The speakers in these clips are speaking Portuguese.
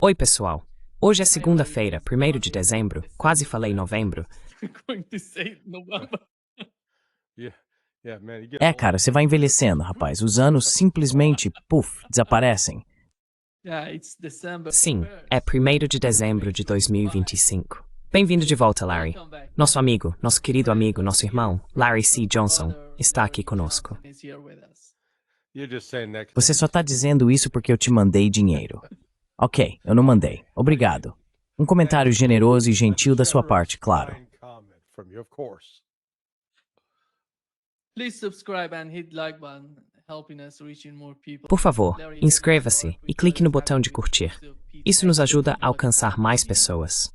Oi, pessoal. Hoje é segunda-feira, 1º de dezembro. Quase falei novembro. É, cara, você vai envelhecendo, rapaz. Os anos simplesmente, puf, desaparecem. Sim, é 1º de dezembro de 2025. Bem-vindo de volta, Larry. Nosso amigo, nosso querido amigo, nosso irmão, Larry C. Johnson, está aqui conosco. Você só tá dizendo isso porque eu te mandei dinheiro. Ok, eu não mandei. Obrigado. Um comentário generoso e gentil da sua parte, claro. Por favor, inscreva-se e clique no botão de curtir. Isso nos ajuda a alcançar mais pessoas.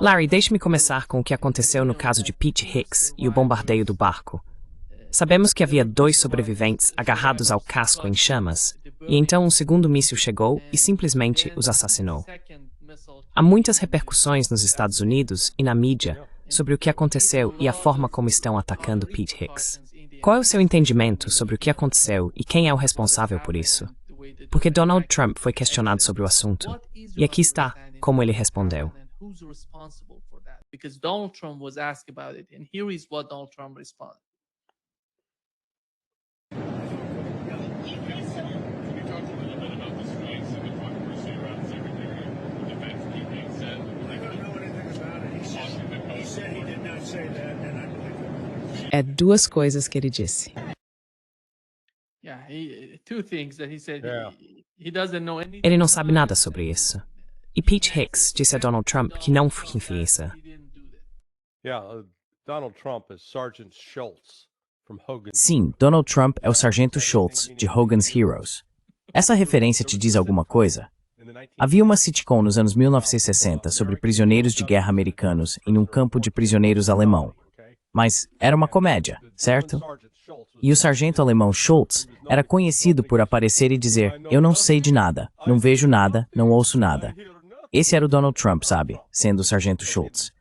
Larry, deixe-me começar com o que aconteceu no caso de Pete Hicks e o bombardeio do barco. Sabemos que havia 2 sobreviventes agarrados ao casco em chamas, e então um segundo míssil chegou e simplesmente os assassinou. Há muitas repercussões nos Estados Unidos e na mídia sobre o que aconteceu e a forma como estão atacando Pete Hicks. Qual é o seu entendimento sobre o que aconteceu e quem é o responsável por isso? Porque Donald Trump foi questionado sobre o assunto, e aqui está como ele respondeu. É 2 coisas que ele disse. Ele não sabe nada sobre isso. E Pete Hicks disse a Donald Trump que não fez isso. Sim, Donald Trump é o Sargento Schultz, de Hogan's Heroes. Essa referência te diz alguma coisa? Havia uma sitcom nos anos 1960 sobre prisioneiros de guerra americanos em um campo de prisioneiros alemão. Mas era uma comédia, certo? E o sargento alemão Schultz era conhecido por aparecer e dizer: "Eu não sei de nada, não vejo nada, não ouço nada." Esse era o Donald Trump, sabe? Sendo o sargento Schultz.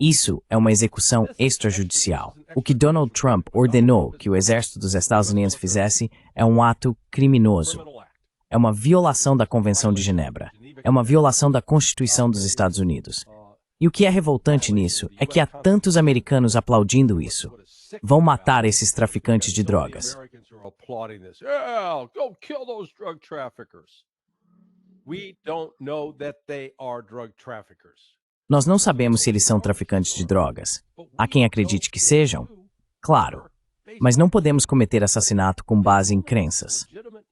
Isso é uma execução extrajudicial. O que Donald Trump ordenou que o exército dos Estados Unidos fizesse é um ato criminoso. É uma violação da Convenção de Genebra. É uma violação da Constituição dos Estados Unidos. E o que é revoltante nisso é que há tantos americanos aplaudindo isso. Vão matar esses traficantes de drogas. Nós não sabemos se eles são traficantes de drogas. Há quem acredite que sejam? Claro. Mas não podemos cometer assassinato com base em crenças.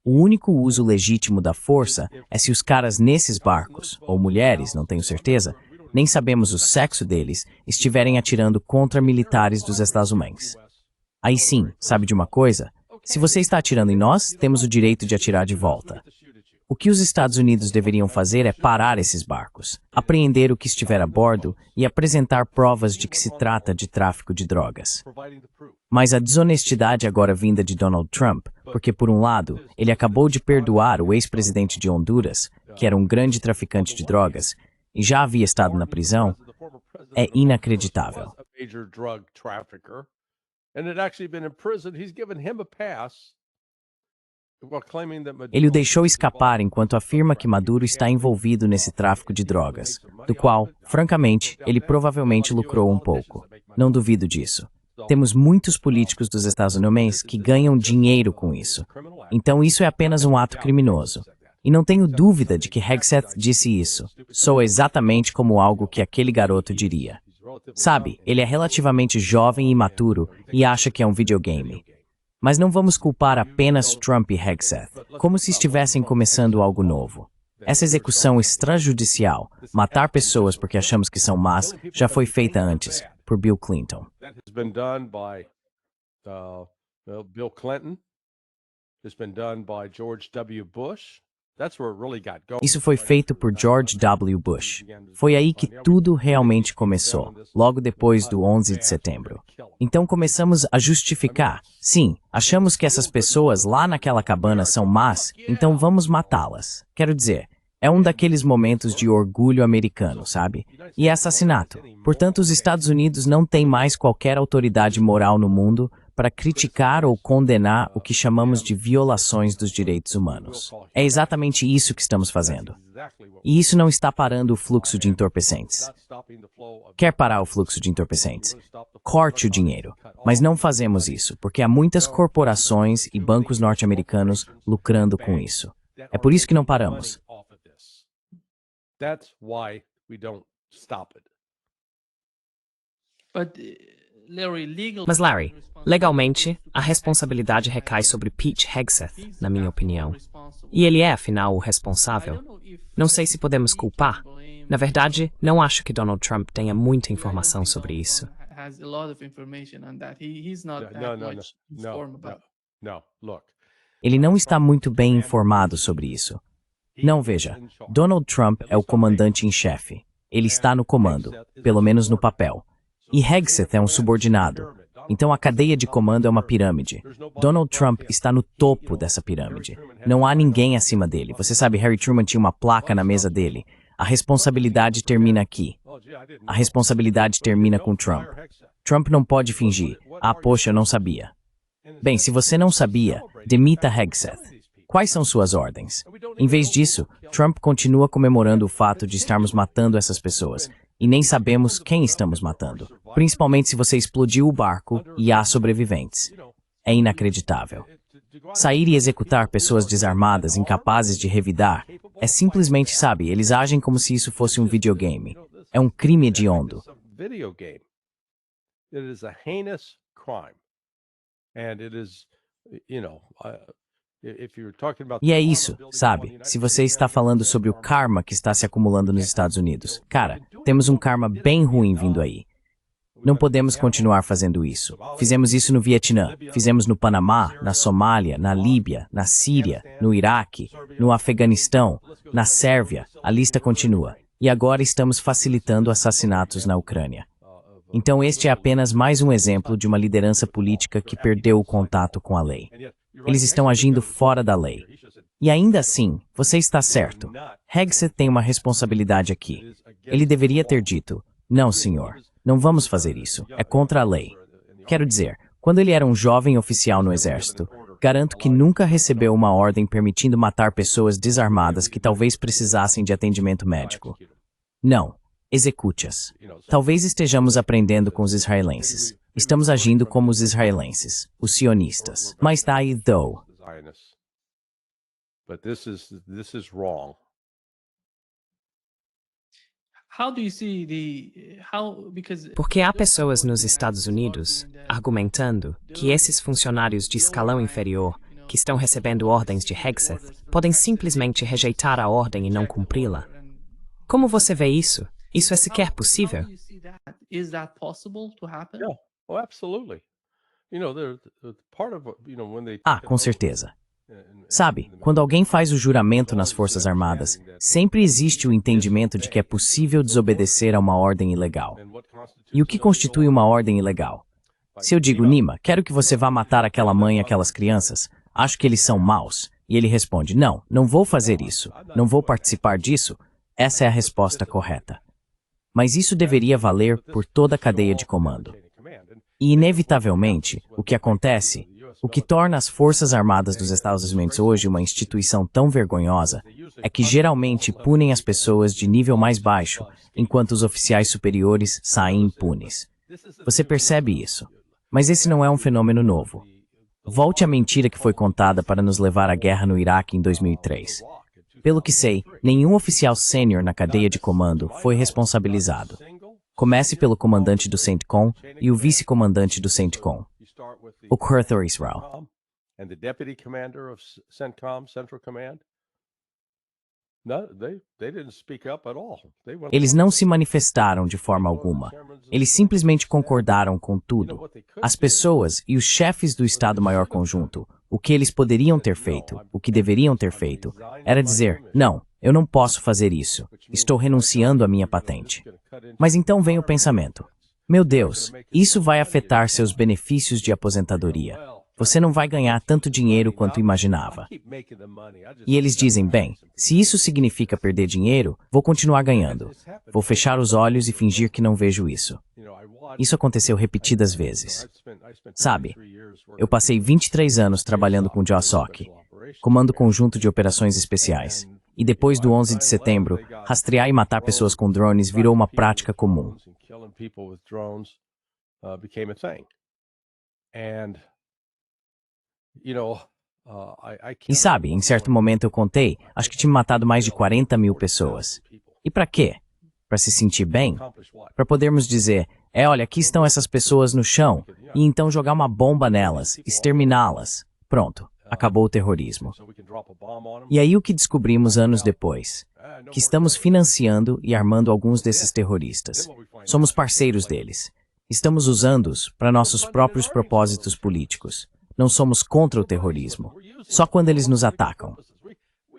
O único uso legítimo da força é se os caras nesses barcos, ou mulheres, não tenho certeza, nem sabemos o sexo deles, estiverem atirando contra militares dos Estados Unidos. Aí sim, sabe de uma coisa? Se você está atirando em nós, temos o direito de atirar de volta. O que os Estados Unidos deveriam fazer é parar esses barcos, apreender o que estiver a bordo e apresentar provas de que se trata de tráfico de drogas. Mas a desonestidade agora vinda de Donald Trump, porque por um lado, ele acabou de perdoar o ex-presidente de Honduras, que era um grande traficante de drogas, e já havia estado na prisão, é inacreditável. Ele o deixou escapar enquanto afirma que Maduro está envolvido nesse tráfico de drogas, do qual, francamente, ele provavelmente lucrou um pouco. Não duvido disso. Temos muitos políticos dos Estados Unidos que ganham dinheiro com isso. Então isso é apenas um ato criminoso. E não tenho dúvida de que Hegseth disse isso. Soa exatamente como algo que aquele garoto diria. Sabe, ele é relativamente jovem e imaturo e acha que é um videogame. Mas não vamos culpar apenas Trump e Hegseth, como se estivessem começando algo novo. Essa execução extrajudicial, matar pessoas porque achamos que são más, já foi feita antes, por Bill Clinton. Bill Clinton. It's been done by George W. Bush. Isso foi feito por George W. Bush. Foi aí que tudo realmente começou, logo depois do 11 de setembro. Então começamos a justificar. Sim, achamos que essas pessoas lá naquela cabana são más, então vamos matá-las. Quero dizer, é um daqueles momentos de orgulho americano, sabe? E é assassinato. Portanto, os Estados Unidos não têm mais qualquer autoridade moral no mundo para criticar ou condenar o que chamamos de violações dos direitos humanos. É exatamente isso que estamos fazendo. E isso não está parando o fluxo de entorpecentes. Quer parar o fluxo de entorpecentes? Corte o dinheiro. Mas não fazemos isso, porque há muitas corporações e bancos norte-americanos lucrando com isso. É por isso que não paramos. Mas, Larry, legalmente, a responsabilidade recai sobre Pete Hegseth, na minha opinião. E ele é, afinal, o responsável. Não sei se podemos culpar. Na verdade, não acho que Donald Trump tenha muita informação sobre isso. Ele não está muito bem informado sobre isso. Não, veja, Donald Trump é o comandante em chefe. Ele está no comando, pelo menos no papel. E Hegseth é um subordinado. Então a cadeia de comando é uma pirâmide. Donald Trump está no topo dessa pirâmide. Não há ninguém acima dele. Você sabe, Harry Truman tinha uma placa na mesa dele. A responsabilidade termina aqui. A responsabilidade termina com Trump. Trump não pode fingir. Ah, poxa, eu não sabia. Bem, se você não sabia, demita Hegseth. Quais são suas ordens? Em vez disso, Trump continua comemorando o fato de estarmos matando essas pessoas. E nem sabemos quem estamos matando. Principalmente se você explodiu o barco e há sobreviventes. É inacreditável. Sair e executar pessoas desarmadas, incapazes de revidar, é simplesmente, sabe, eles agem como se isso fosse um videogame. É um crime hediondo. E é isso, sabe? Se você está falando sobre o karma que está se acumulando nos Estados Unidos, cara, temos um karma bem ruim vindo aí. Não podemos continuar fazendo isso. Fizemos isso no Vietnã, fizemos no Panamá, na Somália, na Líbia, na Síria, no Iraque, no Afeganistão, na Sérvia, a lista continua. E agora estamos facilitando assassinatos na Ucrânia. Então este é apenas mais um exemplo de uma liderança política que perdeu o contato com a lei. Eles estão agindo fora da lei. E ainda assim, você está certo. Hegseth tem uma responsabilidade aqui. Ele deveria ter dito, não, senhor, não vamos fazer isso. É contra a lei. Quero dizer, quando ele era um jovem oficial no exército, garanto que nunca recebeu uma ordem permitindo matar pessoas desarmadas que talvez precisassem de atendimento médico. Não, execute-as. Talvez estejamos aprendendo com os israelenses. Estamos agindo como os israelenses, os sionistas. Mas tá aí, though. Porque há pessoas nos Estados Unidos argumentando que esses funcionários de escalão inferior que estão recebendo ordens de Hegseth podem simplesmente rejeitar a ordem e não cumpri-la. Como você vê isso? Isso é sequer possível? Ah, com certeza. Sabe, quando alguém faz o juramento nas Forças Armadas, sempre existe o entendimento de que é possível desobedecer a uma ordem ilegal. E o que constitui uma ordem ilegal? Se eu digo, Nima, quero que você vá matar aquela mãe e aquelas crianças, acho que eles são maus, e ele responde, não, não vou fazer isso, não vou participar disso, essa é a resposta correta. Mas isso deveria valer por toda a cadeia de comando. E, inevitavelmente, o que acontece, o que torna as Forças Armadas dos Estados Unidos hoje uma instituição tão vergonhosa, é que geralmente punem as pessoas de nível mais baixo, enquanto os oficiais superiores saem impunes. Você percebe isso? Mas esse não é um fenômeno novo. Volte à mentira que foi contada para nos levar à guerra no Iraque em 2003. Pelo que sei, nenhum oficial sênior na cadeia de comando foi responsabilizado. Comece pelo comandante do CENTCOM e o vice-comandante do CENTCOM. O Arthur Israel. Eles não se manifestaram de forma alguma. Eles simplesmente concordaram com tudo. As pessoas e os chefes do Estado-Maior Conjunto, o que eles poderiam ter feito, o que deveriam ter feito, era dizer, não, eu não posso fazer isso. Estou renunciando à minha patente. Mas então vem o pensamento. Meu Deus, isso vai afetar seus benefícios de aposentadoria. Você não vai ganhar tanto dinheiro quanto imaginava. E eles dizem, bem, se isso significa perder dinheiro, vou continuar ganhando. Vou fechar os olhos e fingir que não vejo isso. Isso aconteceu repetidas vezes. Sabe, Eu passei 23 anos trabalhando com JSOC, Comando Conjunto de Operações Especiais. E depois do 11 de setembro, rastrear e matar pessoas com drones virou uma prática comum. E sabe, em certo momento eu contei, acho que tinha matado mais de 40 mil pessoas. E pra quê? Pra se sentir bem? Pra podermos dizer, olha, aqui estão essas pessoas no chão, e então jogar uma bomba nelas, exterminá-las. Pronto, acabou o terrorismo. E aí o que descobrimos anos depois? Que estamos financiando e armando alguns desses terroristas. Somos parceiros deles. Estamos usando-os para nossos próprios propósitos políticos. Não somos contra o terrorismo. Só quando eles nos atacam.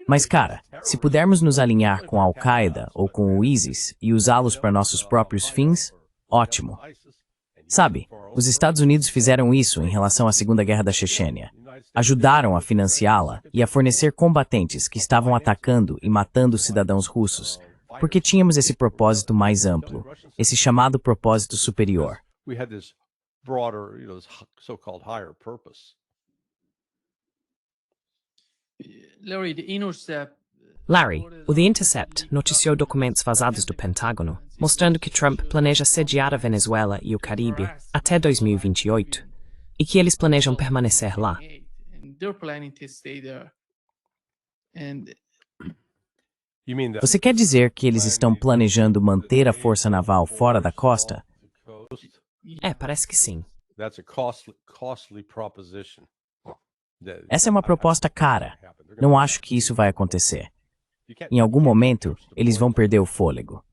Mas, cara, se pudermos nos alinhar com a Al-Qaeda ou com o ISIS e usá-los para nossos próprios fins, ótimo. Sabe, os Estados Unidos fizeram isso em relação à Segunda Guerra da Chechênia. Ajudaram a financiá-la e a fornecer combatentes que estavam atacando e matando cidadãos russos, porque tínhamos esse propósito mais amplo, esse chamado propósito superior. Larry, o The Intercept noticiou documentos vazados do Pentágono, mostrando que Trump planeja sediar a Venezuela e o Caribe até 2028, e que eles planejam permanecer lá. Você quer dizer que eles estão planejando manter a força naval fora da costa? Parece que sim. Essa é uma proposta cara. Não acho que isso vai acontecer. Em algum momento, eles vão perder o fôlego.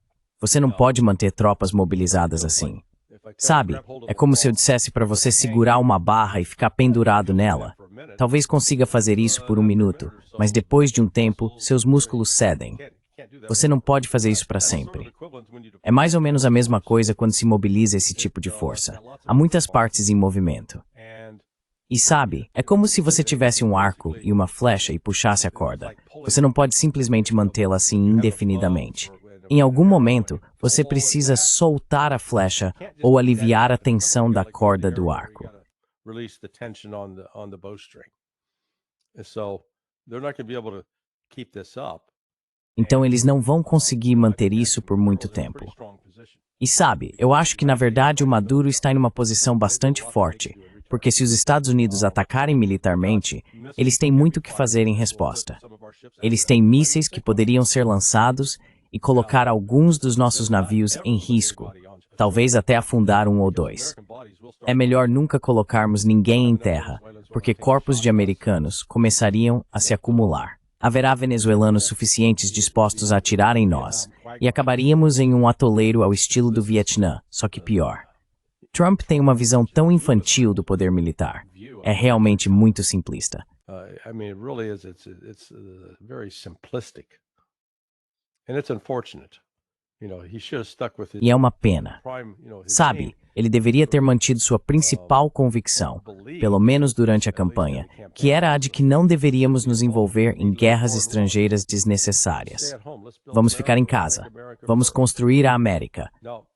Você não pode manter tropas mobilizadas assim. Sabe, é como se eu dissesse para você segurar uma barra e ficar pendurado nela. Talvez consiga fazer isso por um minuto, mas depois de um tempo, seus músculos cedem. Você não pode fazer isso para sempre. É mais ou menos a mesma coisa quando se mobiliza esse tipo de força. Há muitas partes em movimento. E sabe, é como se você tivesse um arco e uma flecha e puxasse a corda. Você não pode simplesmente mantê-la assim indefinidamente. Em algum momento, você precisa soltar a flecha ou aliviar a tensão da corda do arco. Então eles não vão conseguir manter isso por muito tempo. E sabe, eu acho que na verdade o Maduro está em uma posição bastante forte, porque se os Estados Unidos atacarem militarmente, eles têm muito o que fazer em resposta. Eles têm mísseis que poderiam ser lançados e colocar alguns dos nossos navios em risco, talvez até afundar um ou dois. É melhor nunca colocarmos ninguém em terra, porque corpos de americanos começariam a se acumular. Haverá venezuelanos suficientes dispostos a atirar em nós, e acabaríamos em um atoleiro ao estilo do Vietnã, só que pior. Trump tem uma visão tão infantil do poder militar. É realmente muito simplista. E é uma pena. Sabe, ele deveria ter mantido sua principal convicção, pelo menos durante a campanha, que era a de que não deveríamos nos envolver em guerras estrangeiras desnecessárias. Vamos ficar em casa. Vamos construir a América.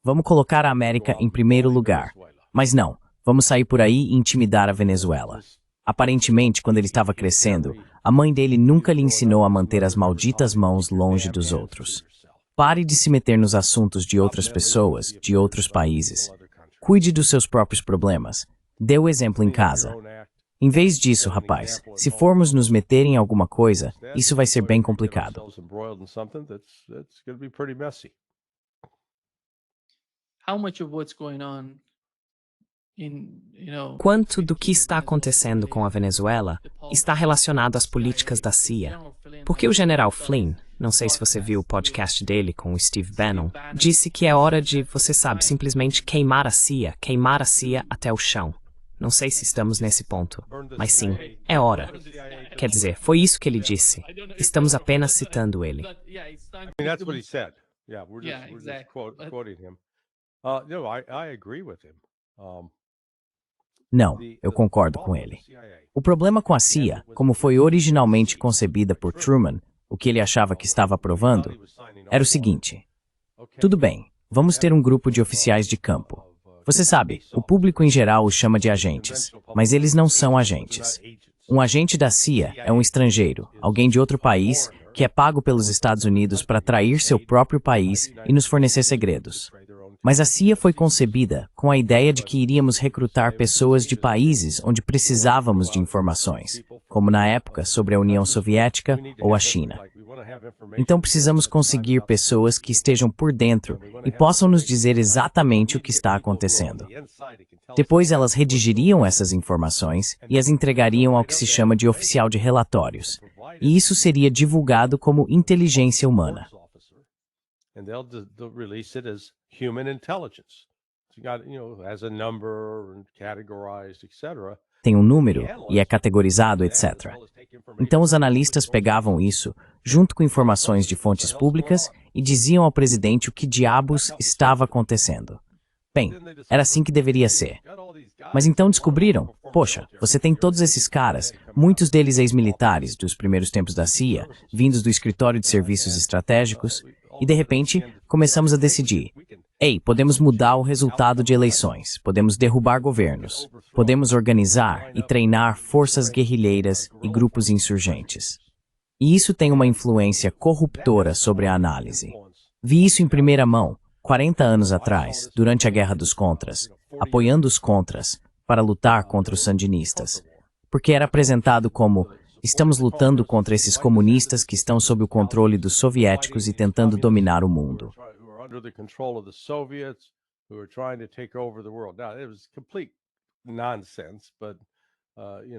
Vamos colocar a América em primeiro lugar. Mas não, vamos sair por aí e intimidar a Venezuela. Aparentemente, quando ele estava crescendo, a mãe dele nunca lhe ensinou a manter as malditas mãos longe dos outros. Pare de se meter nos assuntos de outras pessoas, de outros países. Cuide dos seus próprios problemas. Dê o exemplo em casa. Em vez disso, rapaz, se formos nos meter em alguma coisa, isso vai ser bem complicado. Quanto do que está acontecendo com a Venezuela está relacionado às políticas da CIA? Porque o general Flynn, não sei se você viu o podcast dele com o Steve Bannon, disse que é hora de, você sabe, simplesmente queimar a CIA até o chão. Não sei se estamos nesse ponto, mas sim, é hora. Quer dizer, foi isso que ele disse. Estamos apenas citando ele. Não, eu concordo com ele. O problema com a CIA, como foi originalmente concebida por Truman, o que ele achava que estava aprovando, era o seguinte. Tudo bem, vamos ter um grupo de oficiais de campo. Você sabe, o público em geral os chama de agentes, mas eles não são agentes. Um agente da CIA é um estrangeiro, alguém de outro país, que é pago pelos Estados Unidos para trair seu próprio país e nos fornecer segredos. Mas a CIA foi concebida com a ideia de que iríamos recrutar pessoas de países onde precisávamos de informações, como na época sobre a União Soviética ou a China. Então precisamos conseguir pessoas que estejam por dentro e possam nos dizer exatamente o que está acontecendo. Depois elas redigiriam essas informações e as entregariam ao que se chama de oficial de relatórios. E isso seria divulgado como inteligência humana. And they'll release it as human intelligence. So you got, as a number and categorized, etc. Tem um número e é categorizado, etc. Então os analistas pegavam isso, junto com informações de fontes públicas, e diziam ao presidente o que diabos estava acontecendo. Bem, era assim que deveria ser. Mas então descobriram, poxa, você tem todos esses caras, muitos deles ex-militares dos primeiros tempos da CIA, vindos do escritório de serviços estratégicos, e de repente começamos a decidir. Ei, podemos mudar o resultado de eleições, podemos derrubar governos, podemos organizar e treinar forças guerrilheiras e grupos insurgentes. E isso tem uma influência corruptora sobre a análise. Vi isso em primeira mão, 40 anos atrás, durante a Guerra dos Contras, apoiando os Contras para lutar contra os sandinistas, porque era apresentado como estamos lutando contra esses comunistas que estão sob o controle dos soviéticos e tentando dominar o mundo.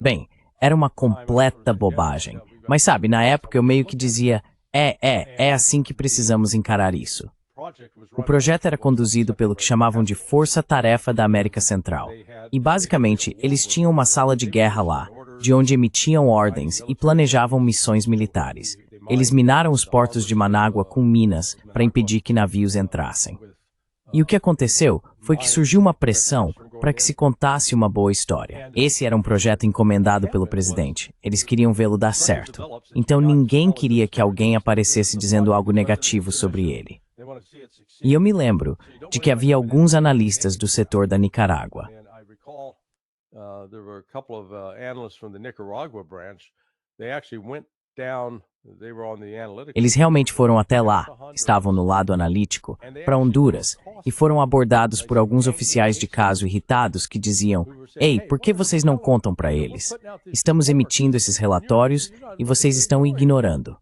Bem, era uma completa bobagem. Mas sabe, na época eu meio que dizia, é assim que precisamos encarar isso. O projeto era conduzido pelo que chamavam de Força Tarefa da América Central. E basicamente, eles tinham uma sala de guerra lá, de onde emitiam ordens e planejavam missões militares. Eles minaram os portos de Manágua com minas para impedir que navios entrassem. E o que aconteceu foi que surgiu uma pressão para que se contasse uma boa história. Esse era um projeto encomendado pelo presidente. Eles queriam vê-lo dar certo. Então ninguém queria que alguém aparecesse dizendo algo negativo sobre ele. E eu me lembro de que havia alguns analistas do setor da Nicarágua. There were a couple of analysts from the Nicaragua branch. They actually went down. They were on the analytics. Eles realmente foram até lá, estavam no lado analítico, para Honduras, e foram abordados por alguns oficiais de caso irritados que diziam: "Ei, por que vocês não contam para eles? Estamos emitindo esses relatórios e vocês estão ignorando."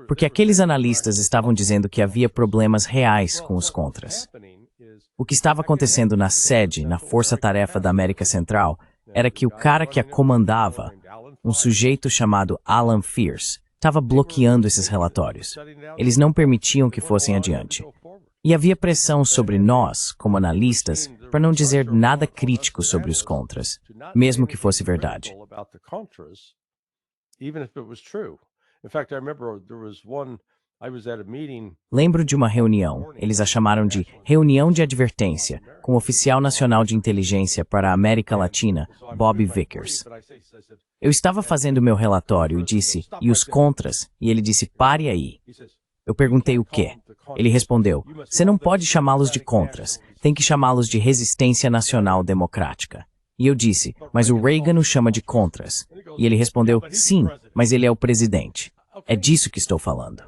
Porque aqueles analistas estavam dizendo que havia problemas reais com os contras. O que estava acontecendo na sede, na Força Tarefa da América Central, era que o cara que a comandava, um sujeito chamado Alan Fierce, estava bloqueando esses relatórios. Eles não permitiam que fossem adiante. E havia pressão sobre nós, como analistas, para não dizer nada crítico sobre os contras, mesmo que fosse verdade. Lembro de uma reunião, eles a chamaram de reunião de advertência, com o oficial nacional de inteligência para a América Latina, Bob Vickers. Eu estava fazendo meu relatório e disse, e os contras? E ele disse, pare aí. Eu perguntei o quê? Ele respondeu, você não pode chamá-los de contras, tem que chamá-los de resistência nacional democrática. E eu disse, mas o Reagan o chama de contras. E ele respondeu, sim, mas ele é o presidente. É disso que estou falando.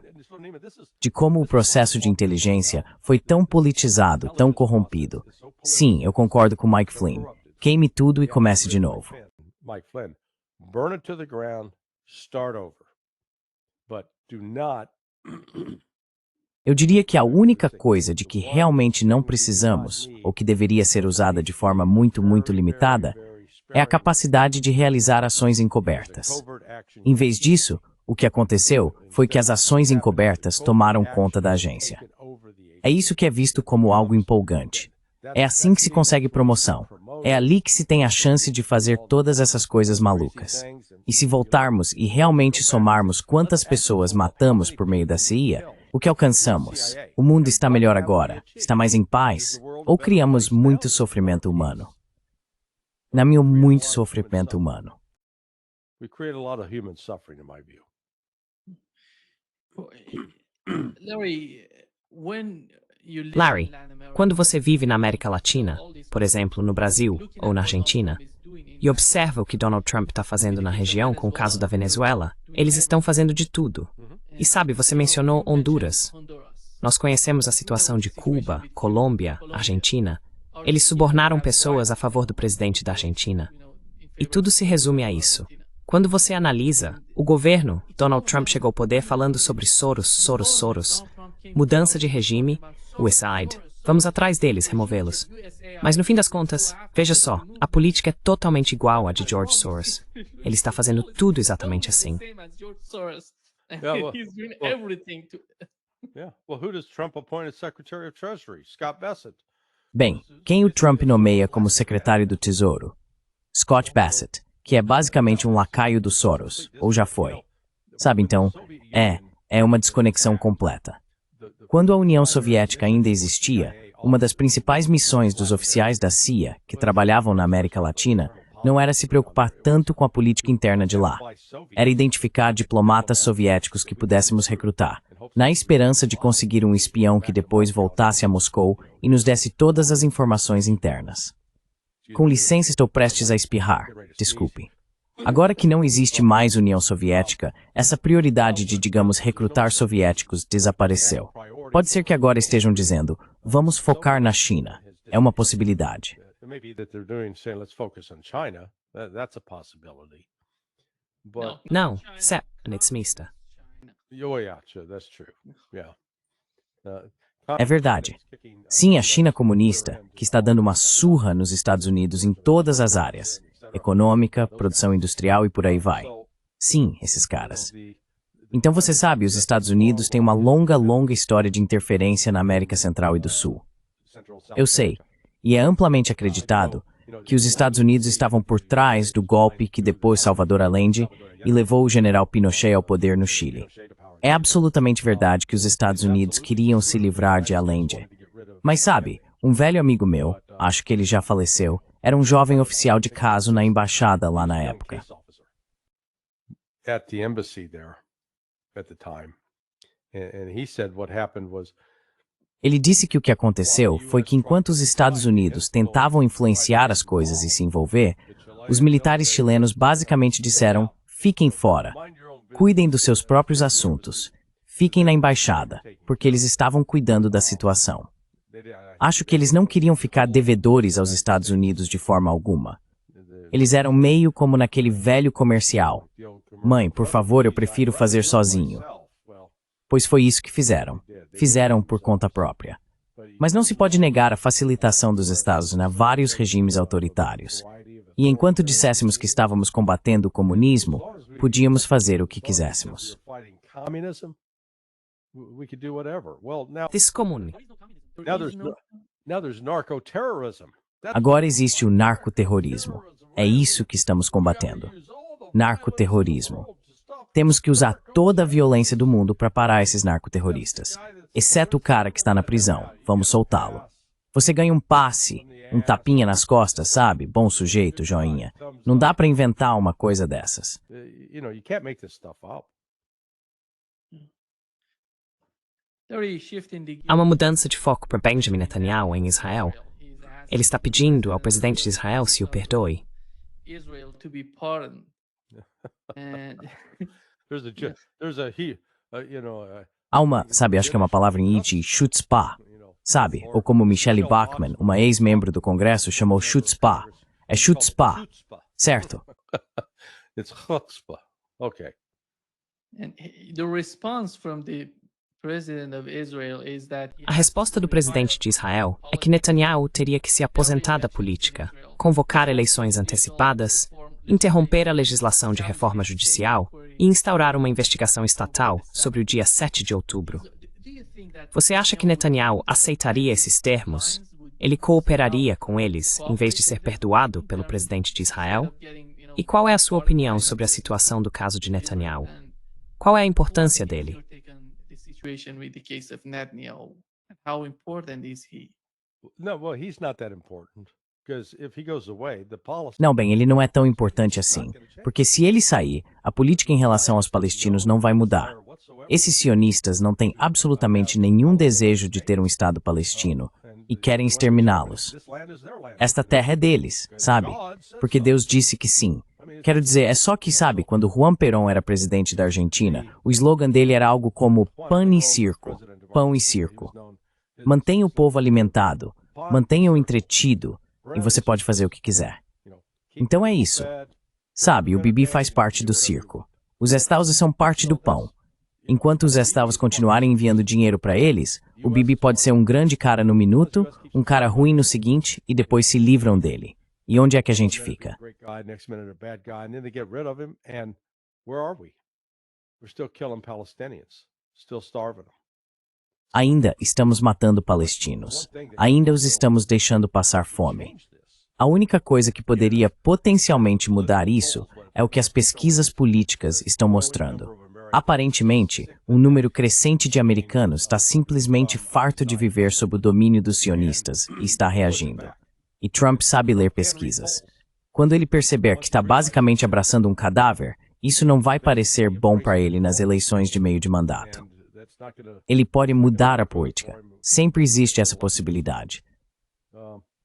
De como o processo de inteligência foi tão politizado, tão corrompido. Sim, eu concordo com Mike Flynn. Queime tudo e comece de novo. Mike Flynn, burn it to the ground, start over. But do not. Eu diria que a única coisa de que realmente não precisamos, ou que deveria ser usada de forma muito limitada, é a capacidade de realizar ações encobertas. Em vez disso, o que aconteceu foi que as ações encobertas tomaram conta da agência. É isso que é visto como algo empolgante. É assim que se consegue promoção. É ali que se tem a chance de fazer todas essas coisas malucas. E se voltarmos e realmente somarmos quantas pessoas matamos por meio da CIA, o que alcançamos? O mundo está melhor agora? Está mais em paz? Ou criamos muito sofrimento humano? Na minha, muito sofrimento humano. We create a lot of human suffering, in my view. Larry, when Larry, quando você vive na América Latina, por exemplo, no Brasil ou na Argentina, e observa o que Donald Trump está fazendo na região com o caso da Venezuela, eles estão fazendo de tudo. E sabe, você mencionou Honduras. Nós conhecemos a situação de Cuba, Colômbia, Argentina. Eles subornaram pessoas a favor do presidente da Argentina. E tudo se resume a isso. Quando você analisa, o governo, Donald Trump chegou ao poder falando sobre Soros, mudança de regime, USAID. Vamos atrás deles, removê-los. Mas no fim das contas, veja só, a política é totalmente igual à de George Soros. Ele está fazendo tudo exatamente assim. Who does Trump appoint as Secretary of Treasury? Scott Bessent. Bem, quem o Trump nomeia como secretário do Tesouro? Scott Bessent, que é basicamente um lacaio do Soros, ou já foi. Sabe, então, é uma desconexão completa. Quando a União Soviética ainda existia, uma das principais missões dos oficiais da CIA, que trabalhavam na América Latina, não era se preocupar tanto com a política interna de lá. Era identificar diplomatas soviéticos que pudéssemos recrutar, na esperança de conseguir um espião que depois voltasse a Moscou e nos desse todas as informações internas. Com licença, estou prestes a espirrar. Desculpe. Agora que não existe mais União Soviética, essa prioridade de, digamos, recrutar soviéticos desapareceu. Pode ser que agora estejam dizendo, vamos focar na China. É uma possibilidade. Não, Separatista. É verdade. Sim, a China comunista, que está dando uma surra nos Estados Unidos em todas as áreas. Econômica, produção industrial e por aí vai. Sim, esses caras. Então você sabe, os Estados Unidos têm uma longa história de interferência na América Central e do Sul. Eu sei, e é amplamente acreditado, que os Estados Unidos estavam por trás do golpe que depois Salvador Allende e levou o general Pinochet ao poder no Chile. É absolutamente verdade que os Estados Unidos queriam se livrar de Allende. Mas sabe, um velho amigo meu, acho que ele já faleceu, era um jovem oficial de caso na embaixada lá na época. Ele disse que o que aconteceu foi que enquanto os Estados Unidos tentavam influenciar as coisas e se envolver, os militares chilenos basicamente disseram, fiquem fora, cuidem dos seus próprios assuntos, fiquem na embaixada, porque eles estavam cuidando da situação. Acho que eles não queriam ficar devedores aos Estados Unidos de forma alguma. Eles eram meio como naquele velho comercial. Mãe, por favor, eu prefiro fazer sozinho. Pois foi isso que fizeram. Fizeram por conta própria. Mas não se pode negar a facilitação dos Estados a vários regimes autoritários. E enquanto disséssemos que estávamos combatendo o comunismo, podíamos fazer o que quiséssemos. Descomune. Agora existe o narcoterrorismo. É isso que estamos combatendo. Narcoterrorismo. Temos que usar toda a violência do mundo para parar esses narcoterroristas. Exceto o cara que está na prisão. Vamos soltá-lo. Você ganha um passe, um tapinha nas costas, sabe? Bom sujeito, joinha. Não dá para inventar uma coisa dessas. Há uma mudança de foco para Benjamin Netanyahu em Israel. Ele está pedindo ao presidente de Israel se o perdoe. Há uma, sabe, acho que é uma palavra em Yiddish, chutzpah, sabe? Ou como Michelle Bachmann, uma ex-membro do Congresso, chamou chutzpah. É chutzpah, certo? A resposta do presidente de Israel é que Netanyahu teria que se aposentar da política, convocar eleições antecipadas, interromper a legislação de reforma judicial e instaurar uma investigação estatal sobre o dia 7 de outubro. Você acha que Netanyahu aceitaria esses termos? Ele cooperaria com eles em vez de ser perdoado pelo presidente de Israel? E qual é a sua opinião sobre a situação do caso de Netanyahu? Qual é a importância dele? Não, bem, ele não é tão importante assim, porque se ele sair, a política em relação aos palestinos não vai mudar. Esses sionistas não têm absolutamente nenhum desejo de ter um Estado palestino e querem exterminá-los. Esta terra é deles, sabe? Porque Deus disse que sim. Quero dizer, é só que, sabe, quando Juan Perón era presidente da Argentina, o slogan dele era algo como pan e circo, pão e circo. Mantenha o povo alimentado, mantenha-o entretido, e você pode fazer o que quiser. Então é isso. Sabe, o Bibi faz parte do circo. Os estávulos são parte do pão. Enquanto os estávulos continuarem enviando dinheiro para eles, o Bibi pode ser um grande cara no minuto, um cara ruim no seguinte, e depois se livram dele. E onde é que a gente fica? Ainda estamos matando palestinos. Ainda os estamos deixando passar fome. A única coisa que poderia potencialmente mudar isso é o que as pesquisas políticas estão mostrando. Aparentemente, um número crescente de americanos está simplesmente farto de viver sob o domínio dos sionistas e está reagindo. E Trump sabe ler pesquisas. Quando ele perceber que está basicamente abraçando um cadáver, isso não vai parecer bom para ele nas eleições de meio de mandato. Ele pode mudar a política. Sempre existe essa possibilidade.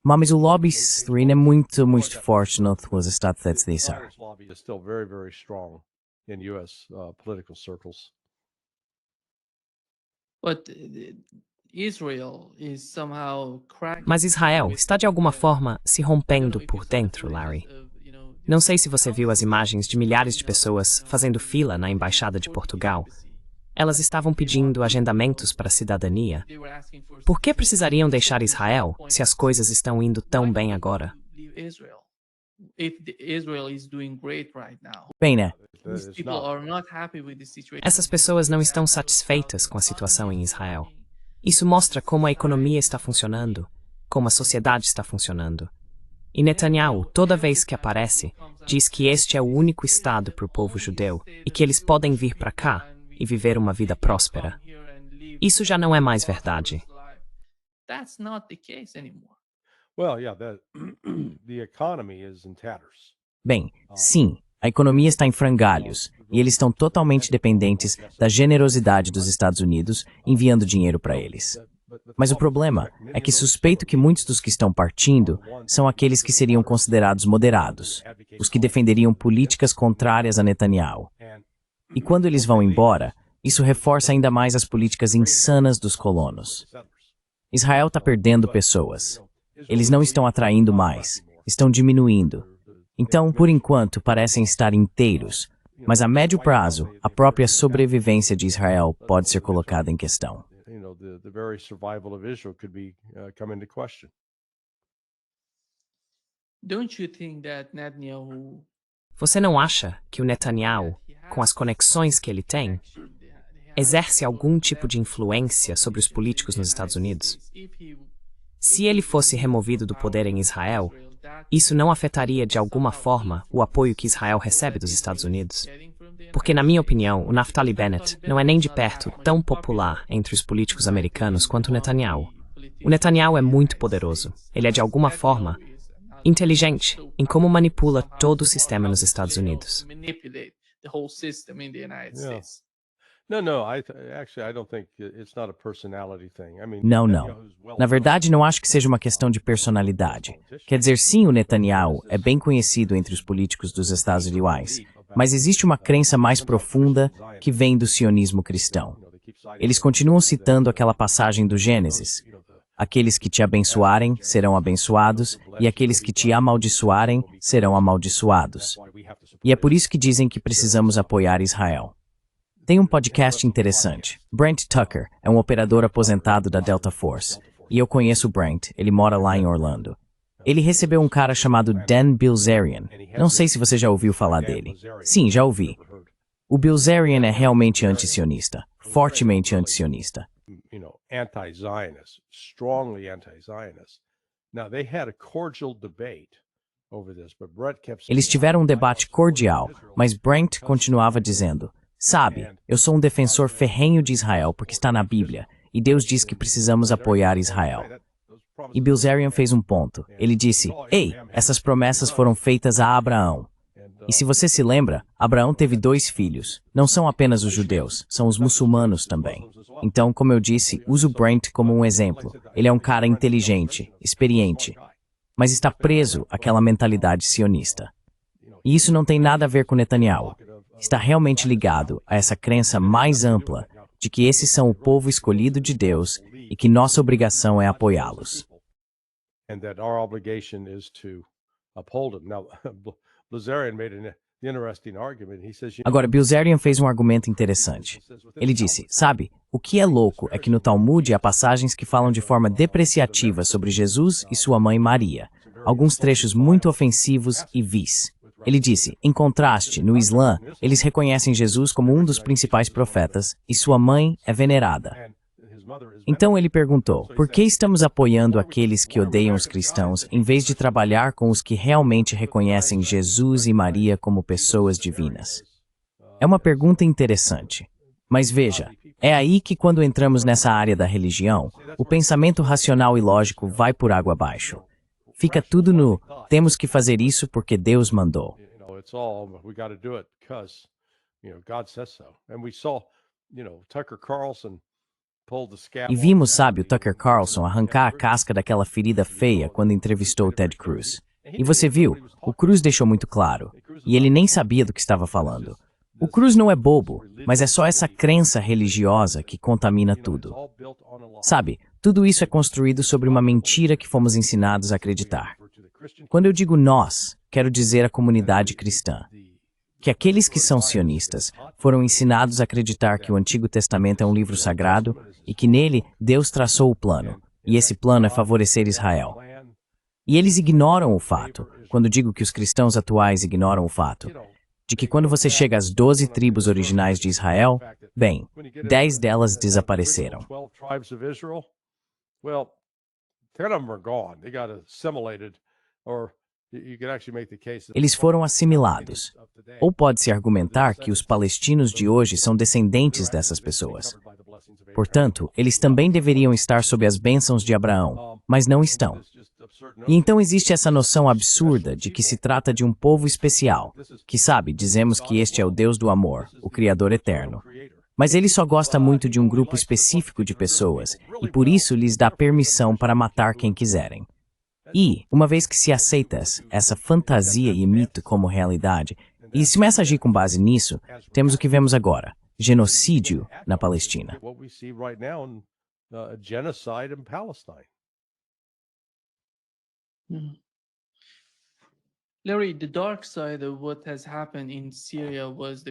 Mas o lobby é muito forte nos Estados Unidos. Mas Israel está de alguma forma se rompendo por dentro, Larry. Não sei se você viu as imagens de milhares de pessoas fazendo fila na Embaixada de Portugal. Elas estavam pedindo agendamentos para a cidadania. Por que precisariam deixar Israel se as coisas estão indo tão bem agora? Bem, né? Essas pessoas não estão satisfeitas com a situação em Israel. Isso mostra como a economia está funcionando, como a sociedade está funcionando. E Netanyahu, toda vez que aparece, diz que este é o único Estado para o povo judeu e que eles podem vir para cá e viver uma vida próspera. Isso já não é mais verdade. Bem, sim, a economia está em frangalhos e eles estão totalmente dependentes da generosidade dos Estados Unidos enviando dinheiro para eles. Mas o problema é que suspeito que muitos dos que estão partindo são aqueles que seriam considerados moderados, os que defenderiam políticas contrárias a Netanyahu. E quando eles vão embora, isso reforça ainda mais as políticas insanas dos colonos. Israel está perdendo pessoas. Eles não estão atraindo mais, estão diminuindo. Então, por enquanto, parecem estar inteiros, mas a médio prazo, a própria sobrevivência de Israel pode ser colocada em questão. Você não acha que o Netanyahu, com as conexões que ele tem, exerce algum tipo de influência sobre os políticos nos Estados Unidos? Se ele fosse removido do poder em Israel, isso não afetaria de alguma forma o apoio que Israel recebe dos Estados Unidos? Porque, na minha opinião, o Naftali Bennett não é nem de perto tão popular entre os políticos americanos quanto o Netanyahu. O Netanyahu é muito poderoso. Ele é, de alguma forma, inteligente em como manipula todo o sistema nos Estados Unidos. Não. Na verdade, não acho que seja uma questão de personalidade. Quer dizer, sim, o Netanyahu é bem conhecido entre os políticos dos Estados Unidos, mas existe uma crença mais profunda que vem do sionismo cristão. Eles continuam citando aquela passagem do Gênesis. Aqueles que te abençoarem serão abençoados, e aqueles que te amaldiçoarem serão amaldiçoados. E é por isso que dizem que precisamos apoiar Israel. Tem um podcast interessante. Brent Tucker é um operador aposentado da Delta Force. E eu conheço o Brent, ele mora lá em Orlando. Ele recebeu um cara chamado Dan Bilzerian. Não sei se você já ouviu falar dele. Sim, já ouvi. O Bilzerian é realmente anti-sionista, fortemente anti-sionista. Anti-Zionist, strongly anti-Zionist. Now, they had a cordial debate over this, but Brett kept saying, Eles tiveram um debate cordial, mas Brent continuava dizendo, sabe, eu sou um defensor ferrenho de Israel porque está na Bíblia, e Deus diz que precisamos apoiar Israel. E Bilzerian fez um ponto. Ele disse, ei, essas promessas foram feitas a Abraão. E se você se lembra, Abraão teve 2 filhos. Não são apenas os judeus, são os muçulmanos também. Então, como eu disse, uso Brent como um exemplo. Ele é um cara inteligente, experiente, mas está preso àquela mentalidade sionista. E isso não tem nada a ver com Netanyahu. Está realmente ligado a essa crença mais ampla de que esses são o povo escolhido de Deus e que nossa obrigação é apoiá-los. And that our obligation is to uphold them. Now, Blazarian made an interesting argument. He says, Agora, Bilzerian fez um argumento interessante. Ele disse, sabe, o que é louco é que no Talmud há passagens que falam de forma depreciativa sobre Jesus e sua mãe Maria, alguns trechos muito ofensivos e vis. Ele disse, em contraste, no Islã, eles reconhecem Jesus como um dos principais profetas e sua mãe é venerada. Então ele perguntou, por que estamos apoiando aqueles que odeiam os cristãos em vez de trabalhar com os que realmente reconhecem Jesus e Maria como pessoas divinas? É uma pergunta interessante. Mas veja, é aí que quando entramos nessa área da religião, o pensamento racional e lógico vai por água abaixo. Fica tudo no, temos que fazer isso porque Deus mandou. Tucker Carlson. E vimos, sabe, o Tucker Carlson arrancar a casca daquela ferida feia quando entrevistou o Ted Cruz. E você viu, o Cruz deixou muito claro, e ele nem sabia do que estava falando. O Cruz não é bobo, mas é só essa crença religiosa que contamina tudo. Sabe, tudo isso é construído sobre uma mentira que fomos ensinados a acreditar. Quando eu digo nós, quero dizer a comunidade cristã. Que aqueles que são sionistas foram ensinados a acreditar que o Antigo Testamento é um livro sagrado e que nele Deus traçou o plano, e esse plano é favorecer Israel. E eles ignoram o fato, quando digo que os cristãos atuais ignoram o fato, de que quando você chega às 12 tribos originais de Israel, bem, 10 delas desapareceram. Eles foram assimilados. Ou pode-se argumentar que os palestinos de hoje são descendentes dessas pessoas. Portanto, eles também deveriam estar sob as bênçãos de Abraão, mas não estão. E então existe essa noção absurda de que se trata de um povo especial, que sabe, dizemos que este é o Deus do amor, o Criador eterno. Mas ele só gosta muito de um grupo específico de pessoas, e por isso lhes dá permissão para matar quem quiserem. E, uma vez que se aceita essa fantasia e mito como realidade, e se começa a agir com base nisso, temos o que vemos agora, genocídio na Palestina.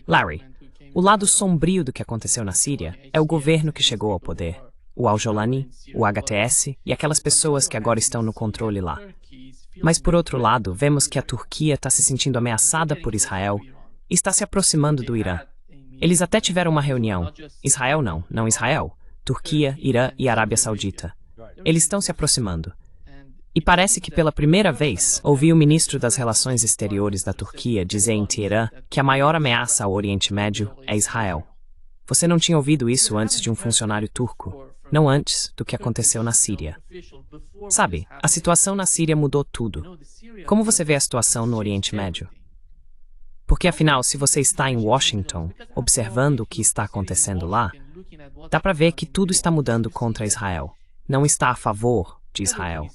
Larry, o lado sombrio do que aconteceu na Síria é o governo que chegou ao poder. O Al-Jolani, o HTS e aquelas pessoas que agora estão no controle lá. Mas, por outro lado, vemos que a Turquia está se sentindo ameaçada por Israel e está se aproximando do Irã. Eles até tiveram uma reunião. Israel não Israel. Turquia, Irã e Arábia Saudita. Eles estão se aproximando. E parece que pela primeira vez ouvi o ministro das Relações Exteriores da Turquia dizer em Teherã que a maior ameaça ao Oriente Médio é Israel. Você não tinha ouvido isso antes de um funcionário turco? Não antes do que aconteceu na Síria. Sabe, a situação na Síria mudou tudo. Como você vê a situação no Oriente Médio? Porque afinal, se você está em Washington, observando o que está acontecendo lá, dá para ver que tudo está mudando contra Israel. Não está a favor de Israel.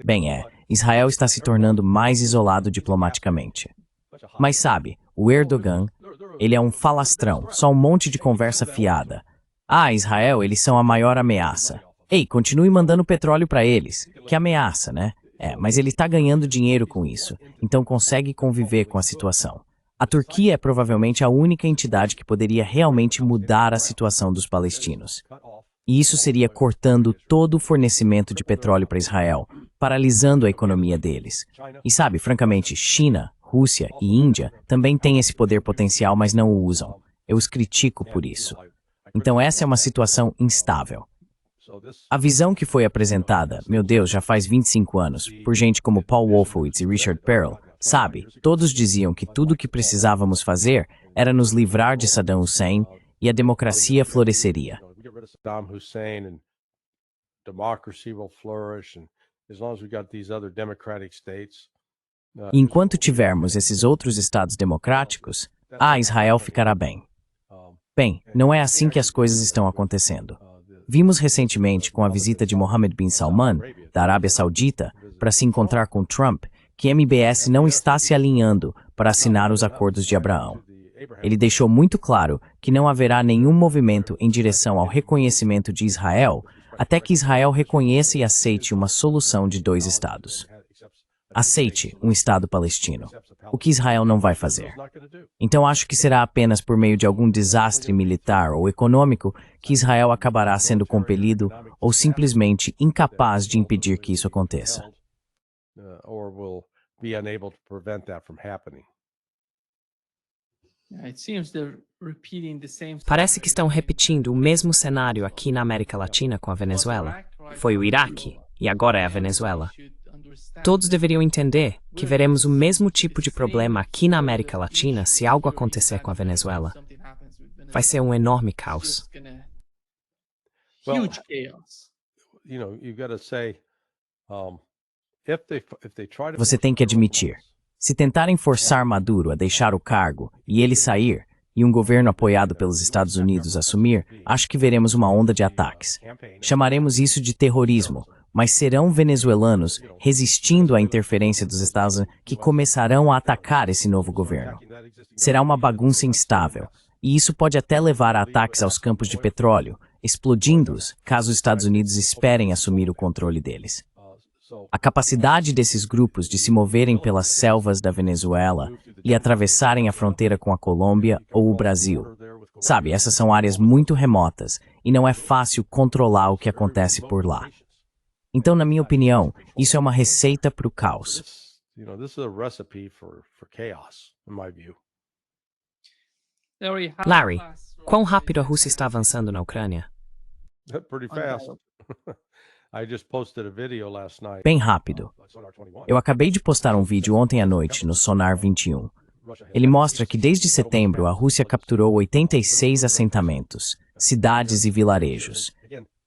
Bem, Israel está se tornando mais isolado diplomaticamente. Mas sabe, o Erdogan, ele é um falastrão, só um monte de conversa fiada. Ah, Israel, eles são a maior ameaça. Ei, continue mandando petróleo para eles. Que ameaça, né? Mas ele está ganhando dinheiro com isso, então consegue conviver com a situação. A Turquia é provavelmente a única entidade que poderia realmente mudar a situação dos palestinos. E isso seria cortando todo o fornecimento de petróleo para Israel, paralisando a economia deles. E sabe, francamente, China, Rússia e Índia também têm esse poder potencial, mas não o usam. Eu os critico por isso. Então essa é uma situação instável. A visão que foi apresentada, meu Deus, já faz 25 anos, por gente como Paul Wolfowitz e Richard Perle, sabe, todos diziam que tudo o que precisávamos fazer era nos livrar de Saddam Hussein e a democracia floresceria. get rid of Saddam Hussein and democracy will flourish, and as long as we got these other democratic states. E enquanto tivermos esses outros estados democráticos, Israel ficará bem. Bem, não é assim que as coisas estão acontecendo. Vimos recentemente, com a visita de Mohammed bin Salman, da Arábia Saudita, para se encontrar com Trump, que MBS não está se alinhando para assinar os acordos de Abraão. Ele deixou muito claro que não haverá nenhum movimento em direção ao reconhecimento de Israel até que Israel reconheça e aceite uma solução de 2 estados. Aceite um Estado palestino, o que Israel não vai fazer. Então acho que será apenas por meio de algum desastre militar ou econômico que Israel acabará sendo compelido ou simplesmente incapaz de impedir que isso aconteça. Parece que estão repetindo o mesmo cenário aqui na América Latina com a Venezuela. Foi o Iraque e agora é a Venezuela. Todos deveriam entender que veremos o mesmo tipo de problema aqui na América Latina se algo acontecer com a Venezuela. Vai ser um enorme caos. Você tem que admitir, se tentarem forçar Maduro a deixar o cargo e ele sair, e um governo apoiado pelos Estados Unidos assumir, acho que veremos uma onda de ataques. Chamaremos isso de terrorismo, mas serão venezuelanos resistindo à interferência dos Estados Unidos que começarão a atacar esse novo governo. Será uma bagunça instável, e isso pode até levar a ataques aos campos de petróleo, explodindo-os caso os Estados Unidos esperem assumir o controle deles. A capacidade desses grupos de se moverem pelas selvas da Venezuela e atravessarem a fronteira com a Colômbia ou o Brasil. Sabe, essas são áreas muito remotas e não é fácil controlar o que acontece por lá. Então, na minha opinião, isso é uma receita para o caos. Larry, quão rápido a Rússia está avançando na Ucrânia? Bem rápido. Eu acabei de postar um vídeo ontem à noite no Sonar 21. Ele mostra que desde setembro a Rússia capturou 86 assentamentos, cidades e vilarejos.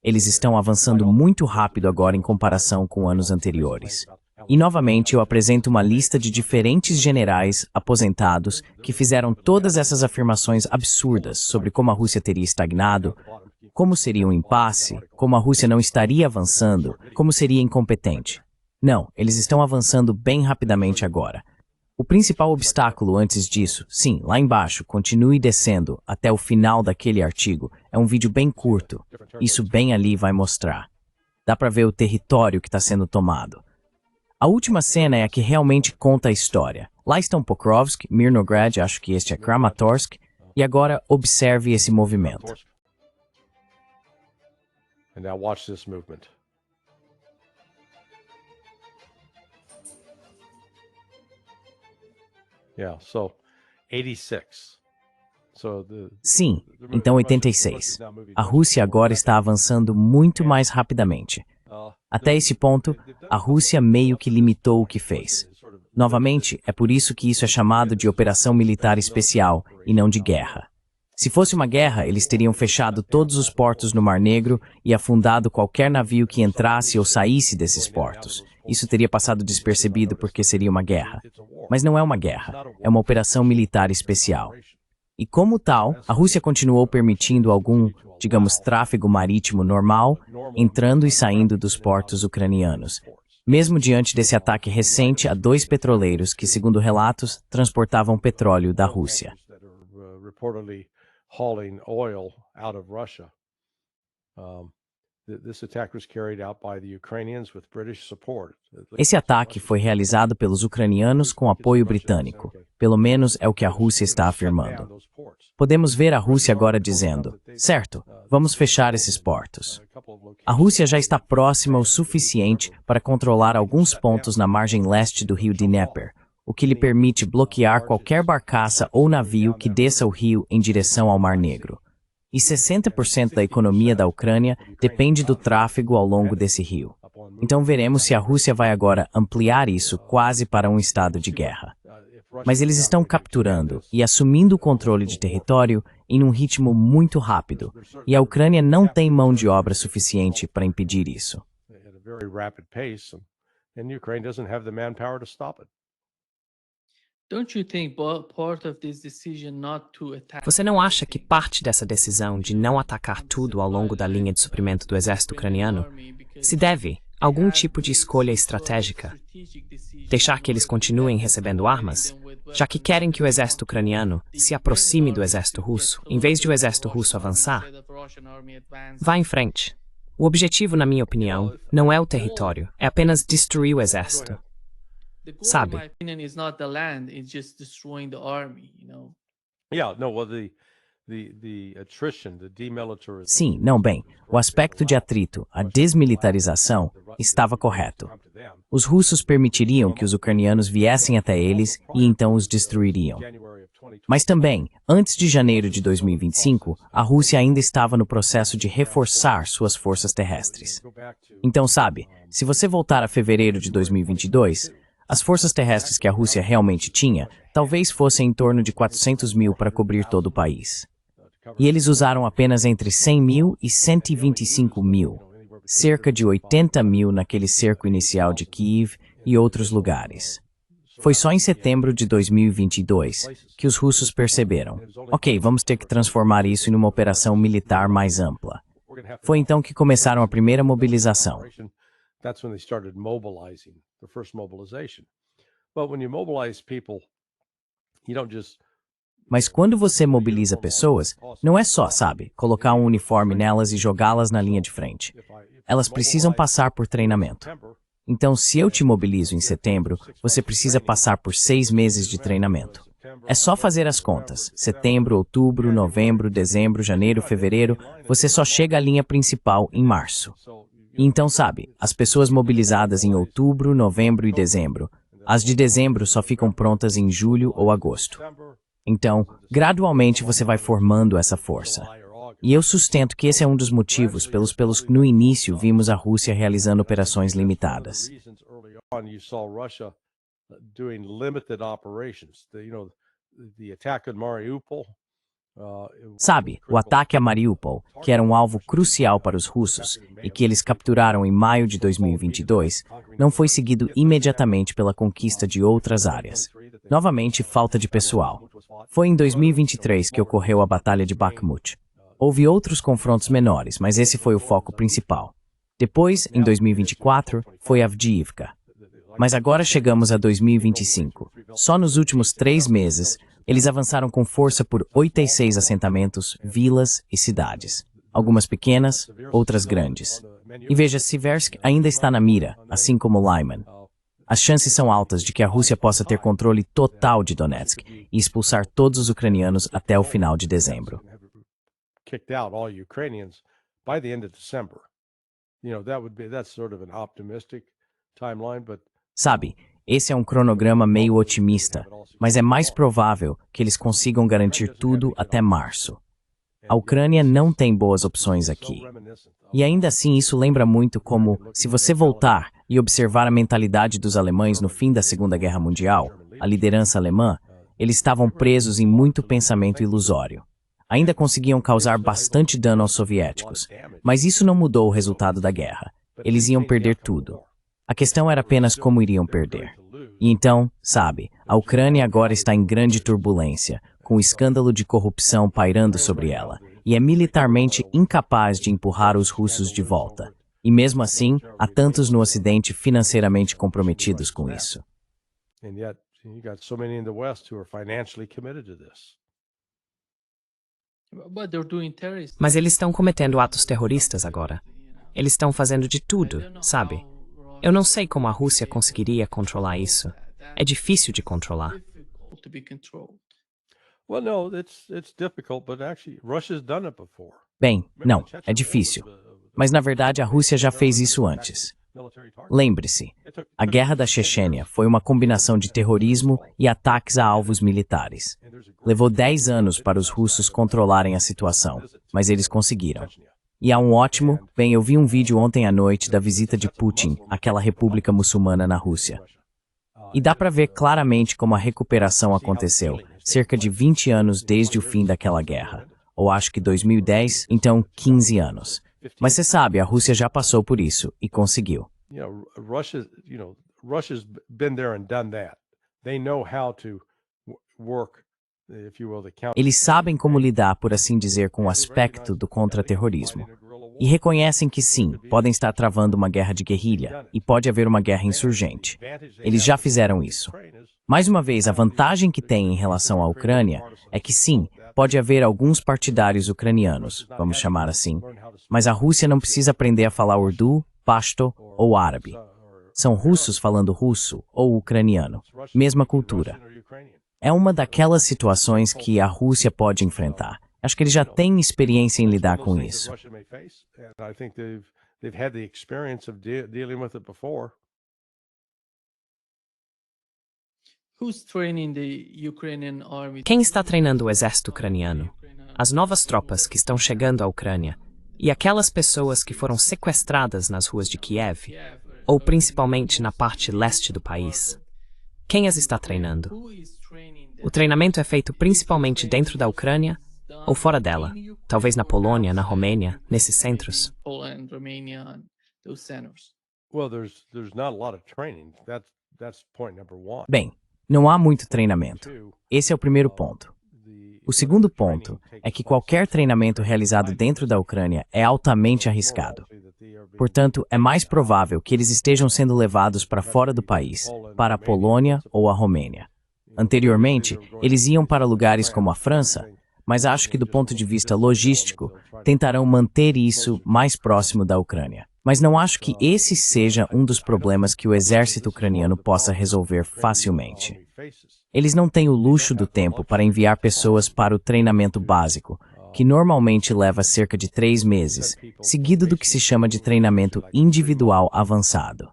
Eles estão avançando muito rápido agora em comparação com anos anteriores. E novamente eu apresento uma lista de diferentes generais aposentados que fizeram todas essas afirmações absurdas sobre como a Rússia teria estagnado, como seria um impasse, como a Rússia não estaria avançando, como seria incompetente. Não, eles estão avançando bem rapidamente agora. O principal obstáculo antes disso, sim, lá embaixo, continue descendo até o final daquele artigo, é um vídeo bem curto. Isso bem ali vai mostrar. Dá para ver o território que está sendo tomado. A última cena é a que realmente conta a história. Lá estão Pokrovsk, Mirnograd, acho que este é Kramatorsk, e agora observe esse movimento. And now watch this movement. Yeah, so 86. Sim, então 86. A Rússia agora está avançando muito mais rapidamente. Até esse ponto, a Rússia meio que limitou o que fez. Novamente, é por isso que isso é chamado de operação militar especial e não de guerra. Se fosse uma guerra, eles teriam fechado todos os portos no Mar Negro e afundado qualquer navio que entrasse ou saísse desses portos. Isso teria passado despercebido porque seria uma guerra. Mas não é uma guerra, é uma operação militar especial. E como tal, a Rússia continuou permitindo algum, digamos, tráfego marítimo normal, entrando e saindo dos portos ucranianos, mesmo diante desse ataque recente a 2 petroleiros que, segundo relatos, transportavam petróleo da Rússia. Hauling oil out of Russia. This attack was carried out by the Ukrainians with British support. Esse ataque foi realizado pelos ucranianos com apoio britânico. Pelo menos é o que a Rússia está afirmando. Podemos ver a Rússia agora dizendo, certo, vamos fechar esses portos. A Rússia já está próxima o suficiente para controlar alguns pontos na margem leste do rio Dnieper, o que lhe permite bloquear qualquer barcaça ou navio que desça o rio em direção ao Mar Negro. E 60% da economia da Ucrânia depende do tráfego ao longo desse rio. Então veremos se a Rússia vai agora ampliar isso quase para um estado de guerra. Mas eles estão capturando e assumindo o controle de território em um ritmo muito rápido, e a Ucrânia não tem mão de obra suficiente para impedir isso. Você não acha que parte dessa decisão de não atacar tudo ao longo da linha de suprimento do exército ucraniano se deve a algum tipo de escolha estratégica? Deixar que eles continuem recebendo armas, já que querem que o exército ucraniano se aproxime do exército russo, em vez de o exército russo avançar? Vá em frente. O objetivo, na minha opinião, não é o território, é apenas destruir o exército. Sabe? Sim, não bem. O aspecto de atrito, a desmilitarização, estava correto. Os russos permitiriam que os ucranianos viessem até eles e então os destruiriam. Mas também, antes de janeiro de 2025, a Rússia ainda estava no processo de reforçar suas forças terrestres. Então, sabe, se você voltar a fevereiro de 2022, as forças terrestres que a Rússia realmente tinha talvez fossem em torno de 400 mil para cobrir todo o país. E eles usaram apenas entre 100 mil e 125 mil, cerca de 80 mil naquele cerco inicial de Kiev e outros lugares. Foi só em setembro de 2022 que os russos perceberam, ok, vamos ter que transformar isso em uma operação militar mais ampla. Foi então que começaram a primeira mobilização. Mas quando você mobiliza pessoas, não é só, sabe, colocar um uniforme nelas e jogá-las na linha de frente. Elas precisam passar por treinamento. Então, se eu te mobilizo em setembro, você precisa passar por 6 meses de treinamento. É só fazer as contas. Setembro, outubro, novembro, dezembro, janeiro, fevereiro, você só chega à linha principal em março. Então, sabe, as pessoas mobilizadas em outubro, novembro e dezembro, as de dezembro só ficam prontas em julho ou agosto. Então, gradualmente você vai formando essa força. E eu sustento que esse é um dos motivos pelos que no início vimos a Rússia realizando operações limitadas. Sabe, o ataque a Mariupol, que era um alvo crucial para os russos e que eles capturaram em maio de 2022, não foi seguido imediatamente pela conquista de outras áreas. Novamente, falta de pessoal. Foi em 2023 que ocorreu a Batalha de Bakhmut. Houve outros confrontos menores, mas esse foi o foco principal. Depois, em 2024, foi Avdiivka. Mas agora chegamos a 2025. Só nos últimos 3 meses, eles avançaram com força por 86 assentamentos, vilas e cidades. Algumas pequenas, outras grandes. E veja, Siversk ainda está na mira, assim como Lyman. As chances são altas de que a Rússia possa ter controle total de Donetsk e expulsar todos os ucranianos até o final de dezembro. Sabe, esse é um cronograma meio otimista, mas é mais provável que eles consigam garantir tudo até março. A Ucrânia não tem boas opções aqui. E ainda assim isso lembra muito como, se você voltar e observar a mentalidade dos alemães no fim da Segunda Guerra Mundial, a liderança alemã, eles estavam presos em muito pensamento ilusório. Ainda conseguiam causar bastante dano aos soviéticos, mas isso não mudou o resultado da guerra. Eles iam perder tudo. A questão era apenas como iriam perder. E então, sabe, a Ucrânia agora está em grande turbulência, com o escândalo de corrupção pairando sobre ela, e é militarmente incapaz de empurrar os russos de volta. E mesmo assim, há tantos no Ocidente financeiramente comprometidos com isso. Mas eles estão cometendo atos terroristas agora. Eles estão fazendo de tudo, sabe? Eu não sei como a Rússia conseguiria controlar isso. É difícil de controlar. Bem, não, é difícil. Mas na verdade a Rússia já fez isso antes. Lembre-se, a Guerra da Chechênia foi uma combinação de terrorismo e ataques a alvos militares. Levou 10 anos para os russos controlarem a situação, mas eles conseguiram. E há um ótimo, bem, eu vi um vídeo ontem à noite da visita de Putin àquela república muçulmana na Rússia. E dá para ver claramente como a recuperação aconteceu, cerca de 20 anos desde o fim daquela guerra. Ou acho que 2010, então 15 anos. Mas você sabe, a Rússia já passou por isso e conseguiu. Russia's been there and done that. They know how to work, if you will, the counter. Eles sabem como lidar, por assim dizer, com o aspecto do contra-terrorismo. E reconhecem que sim, podem estar travando uma guerra de guerrilha e pode haver uma guerra insurgente. Eles já fizeram isso. Mais uma vez, a vantagem que tem em relação à Ucrânia é que sim, pode haver alguns partidários ucranianos, vamos chamar assim, mas a Rússia não precisa aprender a falar urdu, pashto ou árabe. São russos falando russo ou ucraniano, mesma cultura. É uma daquelas situações que a Rússia pode enfrentar. Acho que eles já têm experiência em lidar com isso. Quem está treinando o exército ucraniano? As novas tropas que estão chegando à Ucrânia e aquelas pessoas que foram sequestradas nas ruas de Kiev, ou principalmente na parte leste do país. Quem as está treinando? O treinamento é feito principalmente dentro da Ucrânia ou fora dela, talvez na Polônia, na Romênia, nesses centros. Bem, não há muito treinamento. Esse é o primeiro ponto. O segundo ponto é que qualquer treinamento realizado dentro da Ucrânia é altamente arriscado. Portanto, é mais provável que eles estejam sendo levados para fora do país, para a Polônia ou a Romênia. Anteriormente, eles iam para lugares como a França, mas acho que do ponto de vista logístico, tentarão manter isso mais próximo da Ucrânia. Mas não acho que esse seja um dos problemas que o exército ucraniano possa resolver facilmente. Eles não têm o luxo do tempo para enviar pessoas para o treinamento básico, que normalmente leva cerca de 3 meses, seguido do que se chama de treinamento individual avançado.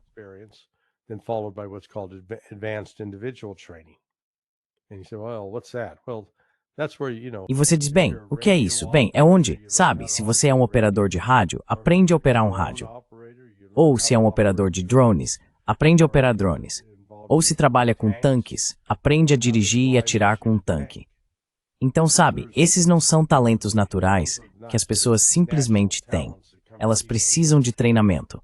E você diz, bem, o que é isso? Bem, é onde, sabe, se você é um operador de rádio, aprende a operar um rádio. Ou se é um operador de drones, aprende a operar drones. Ou se trabalha com tanques, aprende a dirigir e atirar com um tanque. Então, sabe, esses não são talentos naturais que as pessoas simplesmente têm. Elas precisam de treinamento.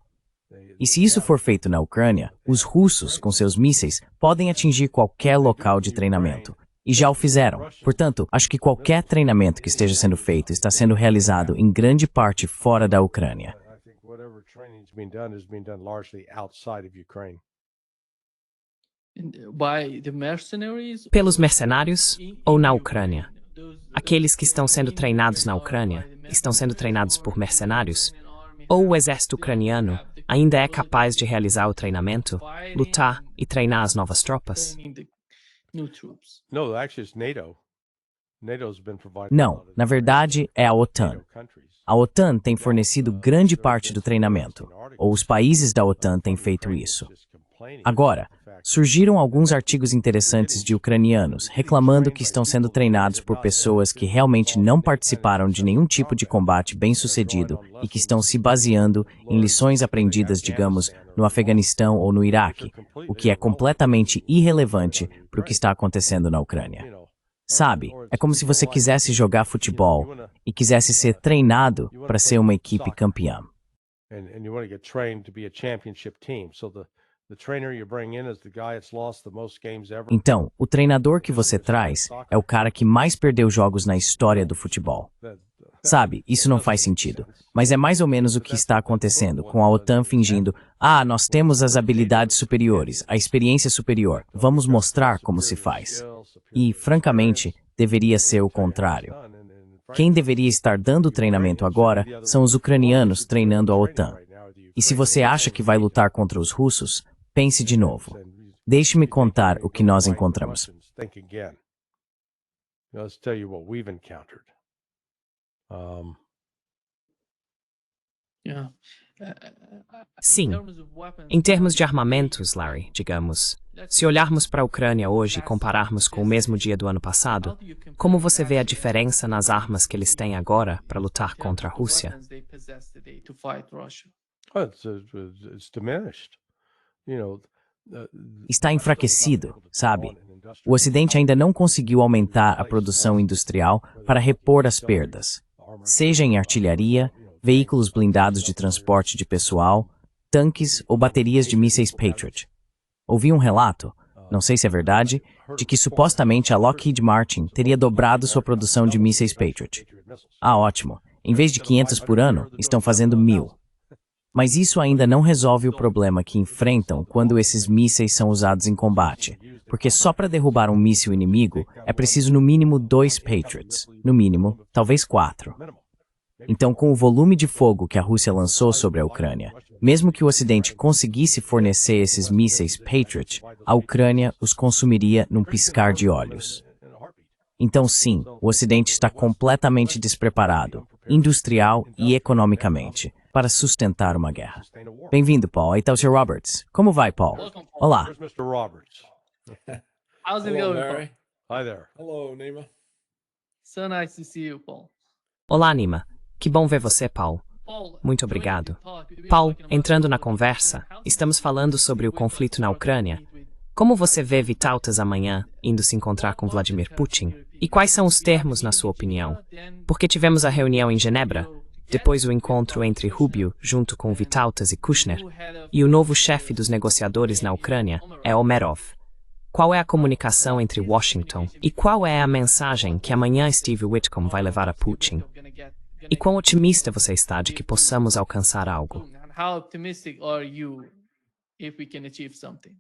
E se isso for feito na Ucrânia, os russos, com seus mísseis, podem atingir qualquer local de treinamento. E já o fizeram. Portanto, acho que qualquer treinamento que esteja sendo feito está sendo realizado em grande parte fora da Ucrânia. Pelos mercenários ou na Ucrânia? Aqueles que estão sendo treinados na Ucrânia estão sendo treinados por mercenários? Ou o exército ucraniano ainda é capaz de realizar o treinamento, lutar e treinar as novas tropas? Não, na verdade é a OTAN. A OTAN tem fornecido grande parte do treinamento, ou os países da OTAN têm feito isso. Agora, surgiram alguns artigos interessantes de ucranianos reclamando que estão sendo treinados por pessoas que realmente não participaram de nenhum tipo de combate bem-sucedido e que estão se baseando em lições aprendidas, digamos, no Afeganistão ou no Iraque, o que é completamente irrelevante para o que está acontecendo na Ucrânia. Sabe, é como se você quisesse jogar futebol e quisesse ser treinado para ser uma equipe campeã. Então, o treinador que você traz é o cara que mais perdeu jogos na história do futebol. Sabe, isso não faz sentido. Mas é mais ou menos o que está acontecendo, com a OTAN fingindo, nós temos as habilidades superiores, a experiência superior, vamos mostrar como se faz. E, francamente, deveria ser o contrário. Quem deveria estar dando treinamento agora são os ucranianos treinando a OTAN. E se você acha que vai lutar contra os russos, pense de novo. Deixe-me contar o que nós encontramos. Sim. Em termos de armamentos, Larry, digamos, se olharmos para a Ucrânia hoje e compararmos com o mesmo dia do ano passado, como você vê a diferença nas armas que eles têm agora para lutar contra a Rússia? It's diminished. Está enfraquecido, sabe? O Ocidente ainda não conseguiu aumentar a produção industrial para repor as perdas, seja em artilharia, veículos blindados de transporte de pessoal, tanques ou baterias de mísseis Patriot. Ouvi um relato, não sei se é verdade, de que supostamente a Lockheed Martin teria dobrado sua produção de mísseis Patriot. Ah, ótimo. Em vez de 500 por ano, estão fazendo 1.000. Mas isso ainda não resolve o problema que enfrentam quando esses mísseis são usados em combate, porque só para derrubar um míssil inimigo é preciso no mínimo 2 Patriots, no mínimo, talvez 4. Então, com o volume de fogo que a Rússia lançou sobre a Ucrânia, mesmo que o Ocidente conseguisse fornecer esses mísseis Patriot, a Ucrânia os consumiria num piscar de olhos. Então, sim, o Ocidente está completamente despreparado, industrial e economicamente, para sustentar uma guerra. Bem-vindo, Paul. Aí está o Sr. Roberts. Como vai, Paul? Olá. Where's Mr. Roberts? How's it Hello, going, Paul? Larry. Hi there. Hello, Nima. So nice to see you, Paul. Olá, Nima. Que bom ver você, Paul. Muito obrigado. Paul, entrando na conversa, estamos falando sobre o conflito na Ucrânia. Como você vê Vytautas amanhã indo se encontrar com Vladimir Putin? E quais são os termos, na sua opinião? Porque tivemos a reunião em Genebra, depois o encontro entre Rubio, junto com Vytautas e Kushner, e o novo chefe dos negociadores na Ucrânia é Omerov. Qual é a comunicação entre Washington e qual é a mensagem que amanhã Steve Witcomb vai levar a Putin? E quão otimista você está de que possamos alcançar algo? How optimistic are you if we can achieve something?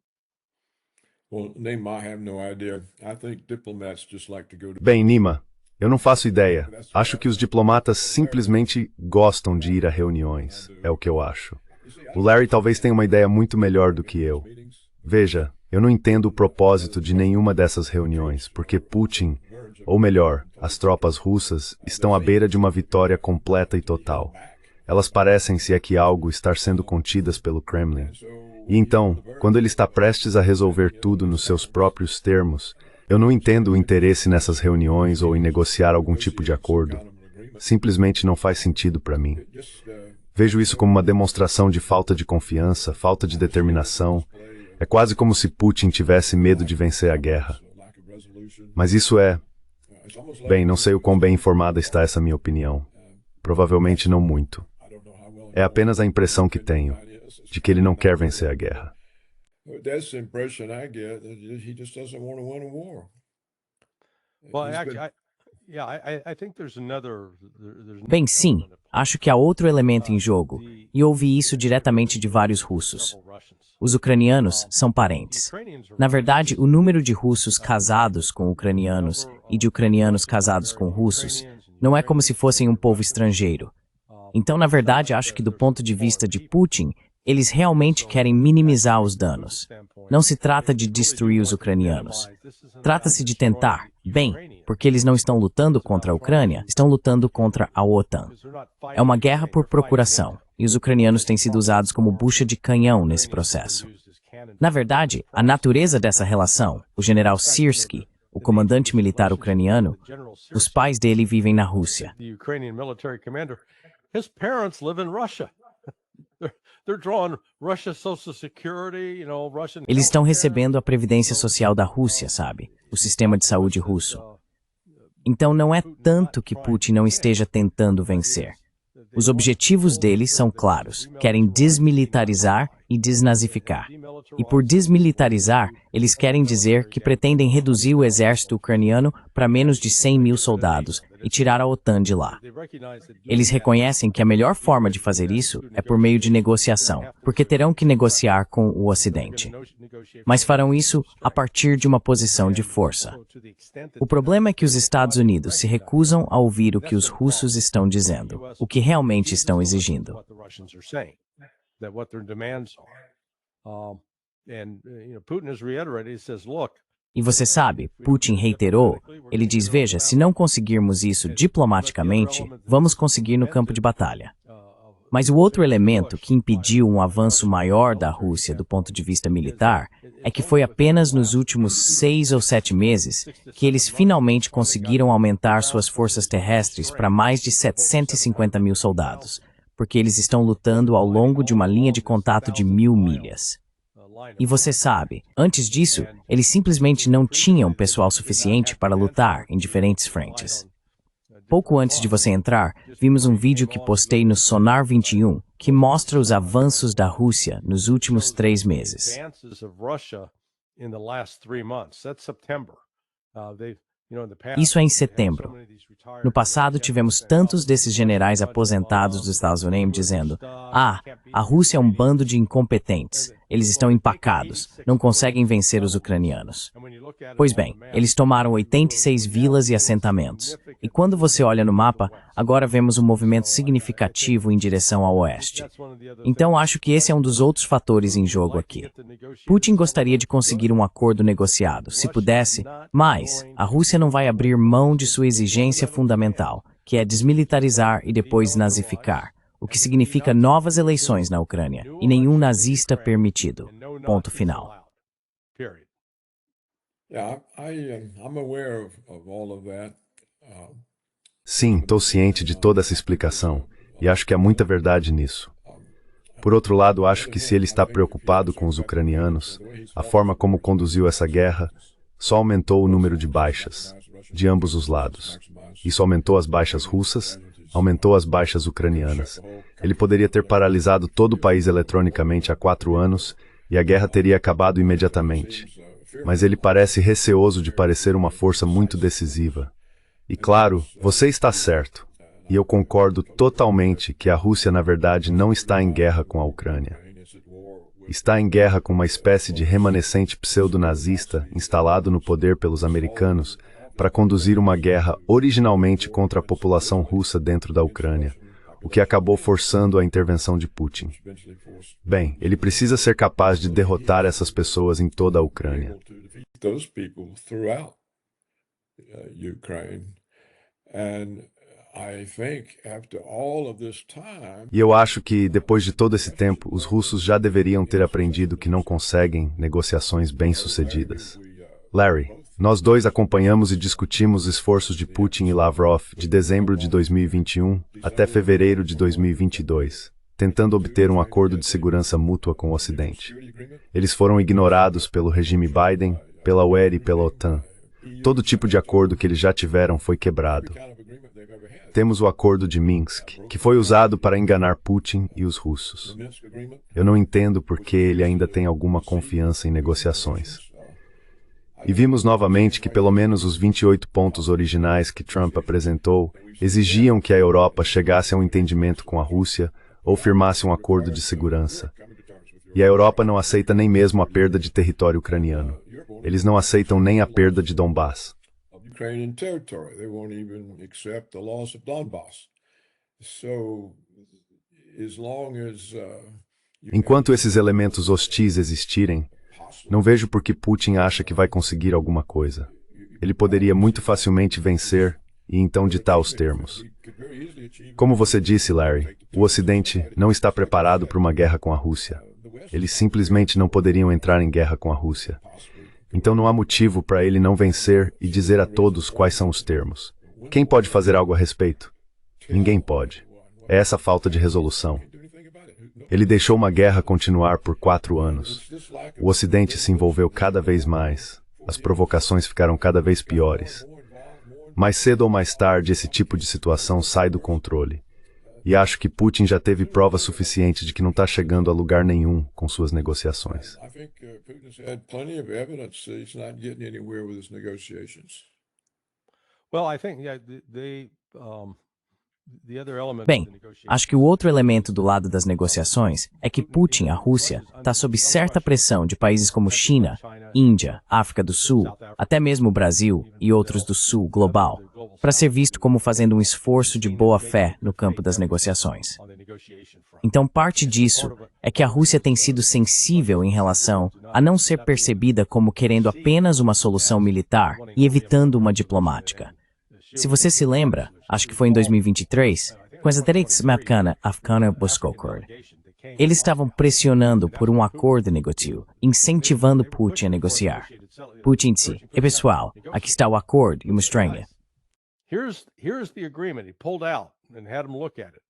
Well, Nima, I have no idea. I think diplomats just like to go to. Bem, Nima, eu não faço ideia. Acho que os diplomatas simplesmente gostam de ir a reuniões. É o que eu acho. O Larry talvez tenha uma ideia muito melhor do que eu. Veja, eu não entendo o propósito de nenhuma dessas reuniões, porque Putin, ou melhor, as tropas russas, estão à beira de uma vitória completa e total. Elas parecem, se é que algo, estar sendo contidas pelo Kremlin. E então, quando ele está prestes a resolver tudo nos seus próprios termos, eu não entendo o interesse nessas reuniões ou em negociar algum tipo de acordo. Simplesmente não faz sentido para mim. Vejo isso como uma demonstração de falta de confiança, falta de determinação. É quase como se Putin tivesse medo de vencer a guerra. Mas isso é... Bem, não sei o quão bem informada está essa minha opinião. Provavelmente não muito. É apenas a impressão que tenho, de que ele não quer vencer a guerra. That's the impression I get. That he just doesn't want to win a war. Well, He's actually, been- I think there's another. Bem, sim, acho que há outro elemento em jogo, e ouvi isso diretamente de vários russos. Os ucranianos são parentes. Na verdade, o número de russos casados com ucranianos e de ucranianos casados com russos não é como se fossem um povo estrangeiro. Então, na verdade, acho que do ponto de vista de Putin, eles realmente querem minimizar os danos. Não se trata de destruir os ucranianos. Trata-se de tentar, bem, porque eles não estão lutando contra a Ucrânia, estão lutando contra a OTAN. É uma guerra por procuração, e os ucranianos têm sido usados como bucha de canhão nesse processo. Na verdade, a natureza dessa relação, o general Syrskyi, o comandante militar ucraniano, os pais dele vivem na Rússia. The Ukrainian military commander, his parents live in Russia. They're drawing Russia's Social Security, Russian. Eles estão healthcare. recebendo a previdência social da Rússia, sabe? O sistema de saúde russo. Então não é tanto que Putin não esteja tentando vencer. Os objetivos deles são claros. Querem desmilitarizar e desnazificar. E por desmilitarizar, eles querem dizer que pretendem reduzir o exército ucraniano para menos de 100.000 soldados e tirar a OTAN de lá. Eles reconhecem que a melhor forma de fazer isso é por meio de negociação, porque terão que negociar com o Ocidente. Mas farão isso a partir de uma posição de força. O problema é que os Estados Unidos se recusam a ouvir o que os russos estão dizendo, o que realmente estão exigindo. That what their demands are. Putin has reiterated, he says, look, E você sabe, Putin reiterou, ele diz, veja, se não conseguirmos isso diplomaticamente, vamos conseguir no campo de batalha. Mas o outro elemento que impediu um avanço maior da Rússia do ponto de vista militar é que foi apenas nos últimos 6 ou 7 meses que eles finalmente conseguiram aumentar suas forças terrestres para mais de 750.000 soldados, porque eles estão lutando ao longo de uma linha de contato de 1.000 milhas. E você sabe, antes disso, eles simplesmente não tinham pessoal suficiente para lutar em diferentes frentes. Pouco antes de você entrar, vimos um vídeo que postei no Sonar 21 que mostra os avanços da Rússia nos últimos 3 meses. Isso é em setembro. No passado, tivemos tantos desses generais aposentados dos Estados Unidos dizendo: a Rússia é um bando de incompetentes, eles estão empacados, não conseguem vencer os ucranianos. Pois bem, eles tomaram 86 vilas e assentamentos. E quando você olha no mapa, agora vemos um movimento significativo em direção ao oeste. Então acho que esse é um dos outros fatores em jogo aqui. Putin gostaria de conseguir um acordo negociado, se pudesse, mas a Rússia não vai abrir mão de sua exigência fundamental, que é desmilitarizar e depois nazificar, o que significa novas eleições na Ucrânia, e nenhum nazista permitido. Ponto final. Sim, estou ciente de toda essa explicação, e acho que há muita verdade nisso. Por outro lado, acho que se ele está preocupado com os ucranianos, a forma como conduziu essa guerra só aumentou o número de baixas, de ambos os lados. Isso aumentou as baixas russas, aumentou as baixas ucranianas. Ele poderia ter paralisado todo o país eletronicamente há 4 anos e a guerra teria acabado imediatamente. Mas ele parece receoso de parecer uma força muito decisiva. E claro, você está certo. E eu concordo totalmente que a Rússia, na verdade, não está em guerra com a Ucrânia. Está em guerra com uma espécie de remanescente pseudo-nazista instalado no poder pelos americanos para conduzir uma guerra originalmente contra a população russa dentro da Ucrânia, o que acabou forçando a intervenção de Putin. Bem, ele precisa ser capaz de derrotar essas pessoas em toda a Ucrânia. E eu acho que, depois de todo esse tempo, os russos já deveriam ter aprendido que não conseguem negociações bem-sucedidas. Larry, nós dois acompanhamos e discutimos os esforços de Putin e Lavrov de dezembro de 2021 até fevereiro de 2022, tentando obter um acordo de segurança mútua com o Ocidente. Eles foram ignorados pelo regime Biden, pela UE e pela OTAN. Todo tipo de acordo que eles já tiveram foi quebrado. Temos o acordo de Minsk, que foi usado para enganar Putin e os russos. Eu não entendo por que ele ainda tem alguma confiança em negociações. E vimos novamente que pelo menos os 28 pontos originais que Trump apresentou exigiam que a Europa chegasse a um entendimento com a Rússia ou firmasse um acordo de segurança. E a Europa não aceita nem mesmo a perda de território ucraniano. Eles não aceitam nem a perda de Donbass. Ukrainian territory. They won't even accept the loss of Donbass. So, as long as enquanto esses elementos hostis existirem, não vejo por que Putin acha que vai conseguir alguma coisa. Ele poderia muito facilmente vencer e então ditar os termos. Como você disse, Larry, o Ocidente não está preparado para uma guerra com a Rússia. Eles simplesmente não poderiam entrar em guerra com a Rússia. Então não há motivo para ele não vencer e dizer a todos quais são os termos. Quem pode fazer algo a respeito? Ninguém pode. É essa falta de resolução. Ele deixou uma guerra continuar por 4 anos. O Ocidente se envolveu cada vez mais. As provocações ficaram cada vez piores. Mais cedo ou mais tarde, esse tipo de situação sai do controle. E acho que Putin já teve prova suficiente de que não está chegando a lugar nenhum com suas negociações. Bem, acho que o outro elemento do lado das negociações é que Putin, a Rússia, está sob certa pressão de países como China, Índia, África do Sul, até mesmo o Brasil e outros do Sul global, para ser visto como fazendo um esforço de boa-fé no campo das negociações. Então, parte disso é que a Rússia tem sido sensível em relação a não ser percebida como querendo apenas uma solução militar e evitando uma diplomática. Se você se lembra, acho que foi em 2023, com as Afghana Accord, eles estavam pressionando por um acordo negocial, incentivando Putin a negociar. Putin disse: "E pessoal, aqui está o acordo e mostrando." Here's the agreement. He pulled out and had them look at it.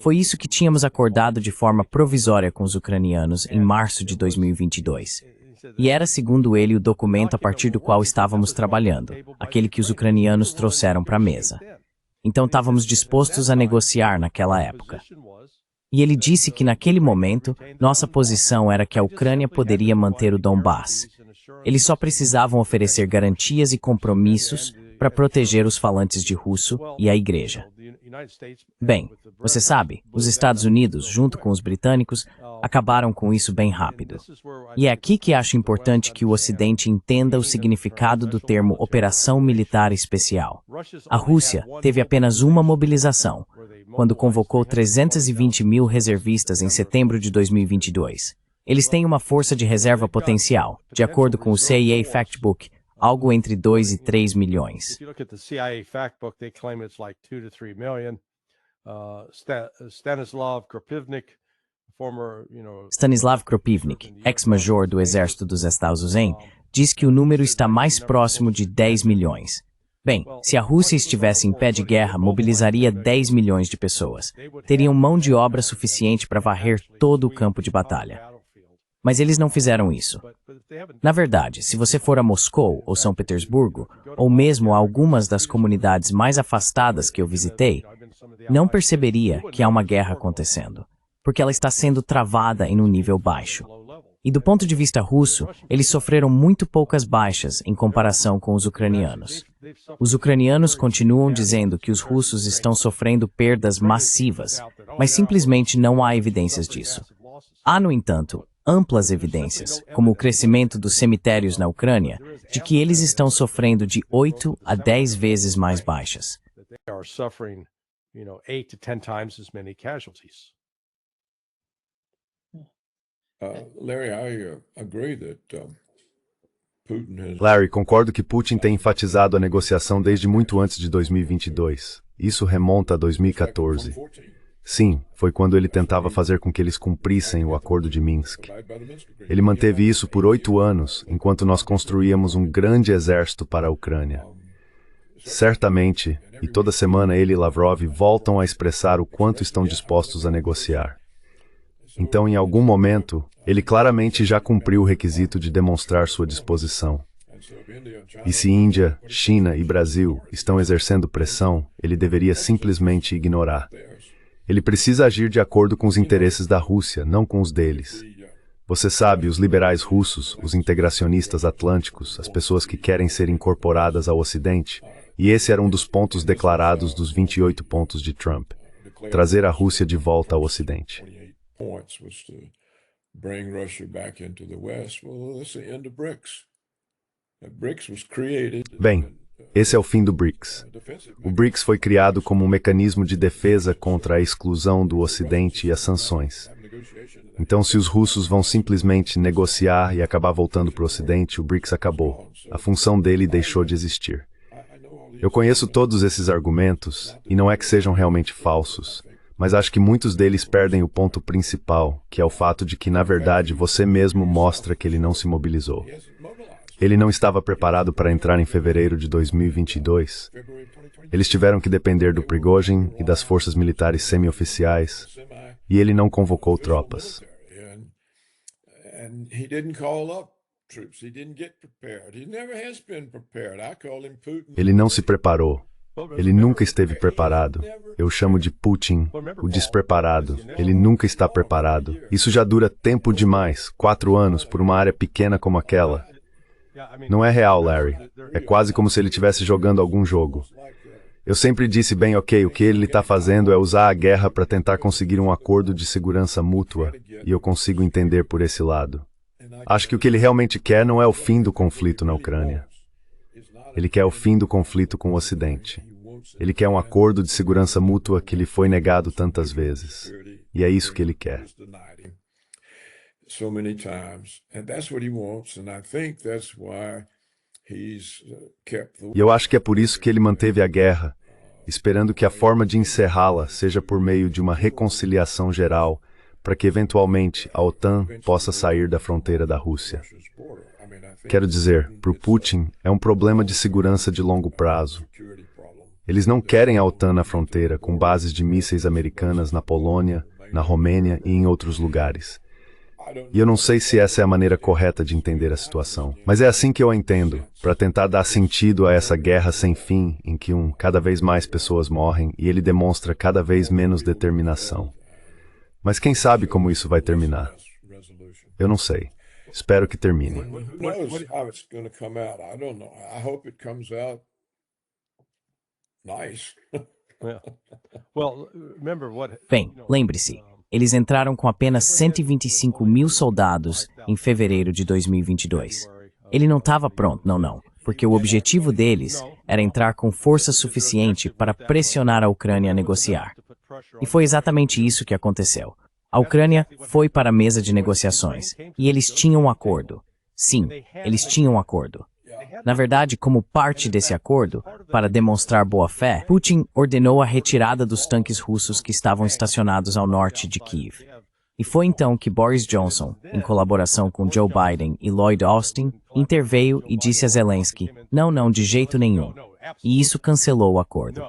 Foi isso que tínhamos acordado de forma provisória com os ucranianos em março de 2022. E era, segundo ele, o documento a partir do qual estávamos trabalhando, aquele que os ucranianos trouxeram para a mesa. Então estávamos dispostos a negociar naquela época. E ele disse que naquele momento, nossa posição era que a Ucrânia poderia manter o Donbass. Eles só precisavam oferecer garantias e compromissos para proteger os falantes de russo e a igreja. Bem, você sabe, os Estados Unidos, junto com os britânicos, acabaram com isso bem rápido. E é aqui que acho importante que o Ocidente entenda o significado do termo Operação Militar Especial. A Rússia teve apenas uma mobilização, quando convocou 320 mil reservistas em setembro de 2022. Eles têm uma força de reserva potencial, de acordo com o CIA Factbook, algo entre 2 e 3 milhões. Stanislav Kropivnik, ex-major do Exército dos Estados Unidos, diz que o número está mais próximo de 10 milhões. Bem, se a Rússia estivesse em pé de guerra, mobilizaria 10 milhões de pessoas. Teriam mão de obra suficiente para varrer todo o campo de batalha. Mas eles não fizeram isso. Na verdade, se você for a Moscou ou São Petersburgo, ou mesmo a algumas das comunidades mais afastadas que eu visitei, não perceberia que há uma guerra acontecendo, porque ela está sendo travada em um nível baixo. E do ponto de vista russo, eles sofreram muito poucas baixas em comparação com os ucranianos. Os ucranianos continuam dizendo que os russos estão sofrendo perdas massivas, mas simplesmente não há evidências disso. Há, no entanto, amplas evidências, como o crescimento dos cemitérios na Ucrânia, de que eles estão sofrendo de 8 a 10 vezes mais baixas. Larry, concordo que Putin tem enfatizado a negociação desde muito antes de 2022. Isso remonta a 2014. Sim, foi quando ele tentava fazer com que eles cumprissem o Acordo de Minsk. Ele manteve isso por 8 anos, enquanto nós construíamos um grande exército para a Ucrânia. Certamente, e toda semana ele e Lavrov voltam a expressar o quanto estão dispostos a negociar. Então, em algum momento, ele claramente já cumpriu o requisito de demonstrar sua disposição. E se Índia, China e Brasil estão exercendo pressão, ele deveria simplesmente ignorar. Ele precisa agir de acordo com os interesses da Rússia, não com os deles. Você sabe, os liberais russos, os integracionistas atlânticos, as pessoas que querem ser incorporadas ao Ocidente, e esse era um dos pontos declarados dos 28 pontos de Trump, trazer a Rússia de volta ao Ocidente. Bem, esse é o fim do BRICS. O BRICS foi criado como um mecanismo de defesa contra a exclusão do Ocidente e as sanções. Então, se os russos vão simplesmente negociar e acabar voltando para o Ocidente, o BRICS acabou. A função dele deixou de existir. Eu conheço todos esses argumentos, e não é que sejam realmente falsos, mas acho que muitos deles perdem o ponto principal, que é o fato de que, na verdade, você mesmo mostra que ele não se mobilizou. Ele não estava preparado para entrar em fevereiro de 2022. Eles tiveram que depender do Prigozhin e das forças militares semi-oficiais, e ele não convocou tropas. Ele não se preparou. Ele nunca esteve preparado. Eu chamo de Putin, o despreparado. Ele nunca está preparado. Isso já dura tempo demais, 4 anos, por uma área pequena como aquela. Não é real, Larry. É quase como se ele estivesse jogando algum jogo. Eu sempre disse bem, ok, o que ele está fazendo é usar a guerra para tentar conseguir um acordo de segurança mútua, e eu consigo entender por esse lado. Acho que o que ele realmente quer não é o fim do conflito na Ucrânia. Ele quer o fim do conflito com o Ocidente. Ele quer um acordo de segurança mútua que lhe foi negado tantas vezes. E é isso que ele quer. E eu acho que é por isso que ele manteve a guerra, esperando que a forma de encerrá-la seja por meio de uma reconciliação geral, para que eventualmente a OTAN possa sair da fronteira da Rússia. Quero dizer, para o Putin, é um problema de segurança de longo prazo. Eles não querem a OTAN na fronteira, com bases de mísseis americanas na Polônia, na Romênia e em outros lugares. E eu não sei se essa é a maneira correta de entender a situação, mas é assim que eu a entendo, para tentar dar sentido a essa guerra sem fim, em que cada vez mais pessoas morrem e ele demonstra cada vez menos determinação. Mas quem sabe como isso vai terminar? Eu não sei. Espero que termine. Who knows how it's going to come out? I don't know. I hope it comes out nice. Yeah. Well, remember what? Bem, lembre-se, eles entraram com apenas 125 mil soldados em fevereiro de 2022. Ele não estava pronto, não, porque o objetivo deles era entrar com força suficiente para pressionar a Ucrânia a negociar. E foi exatamente isso que aconteceu. A Ucrânia foi para a mesa de negociações, e eles tinham um acordo. Sim, eles tinham um acordo. Na verdade, como parte desse acordo, para demonstrar boa-fé, Putin ordenou a retirada dos tanques russos que estavam estacionados ao norte de Kiev. E foi então que Boris Johnson, em colaboração com Joe Biden e Lloyd Austin, interveio e disse a Zelensky, não, de jeito nenhum. E isso cancelou o acordo.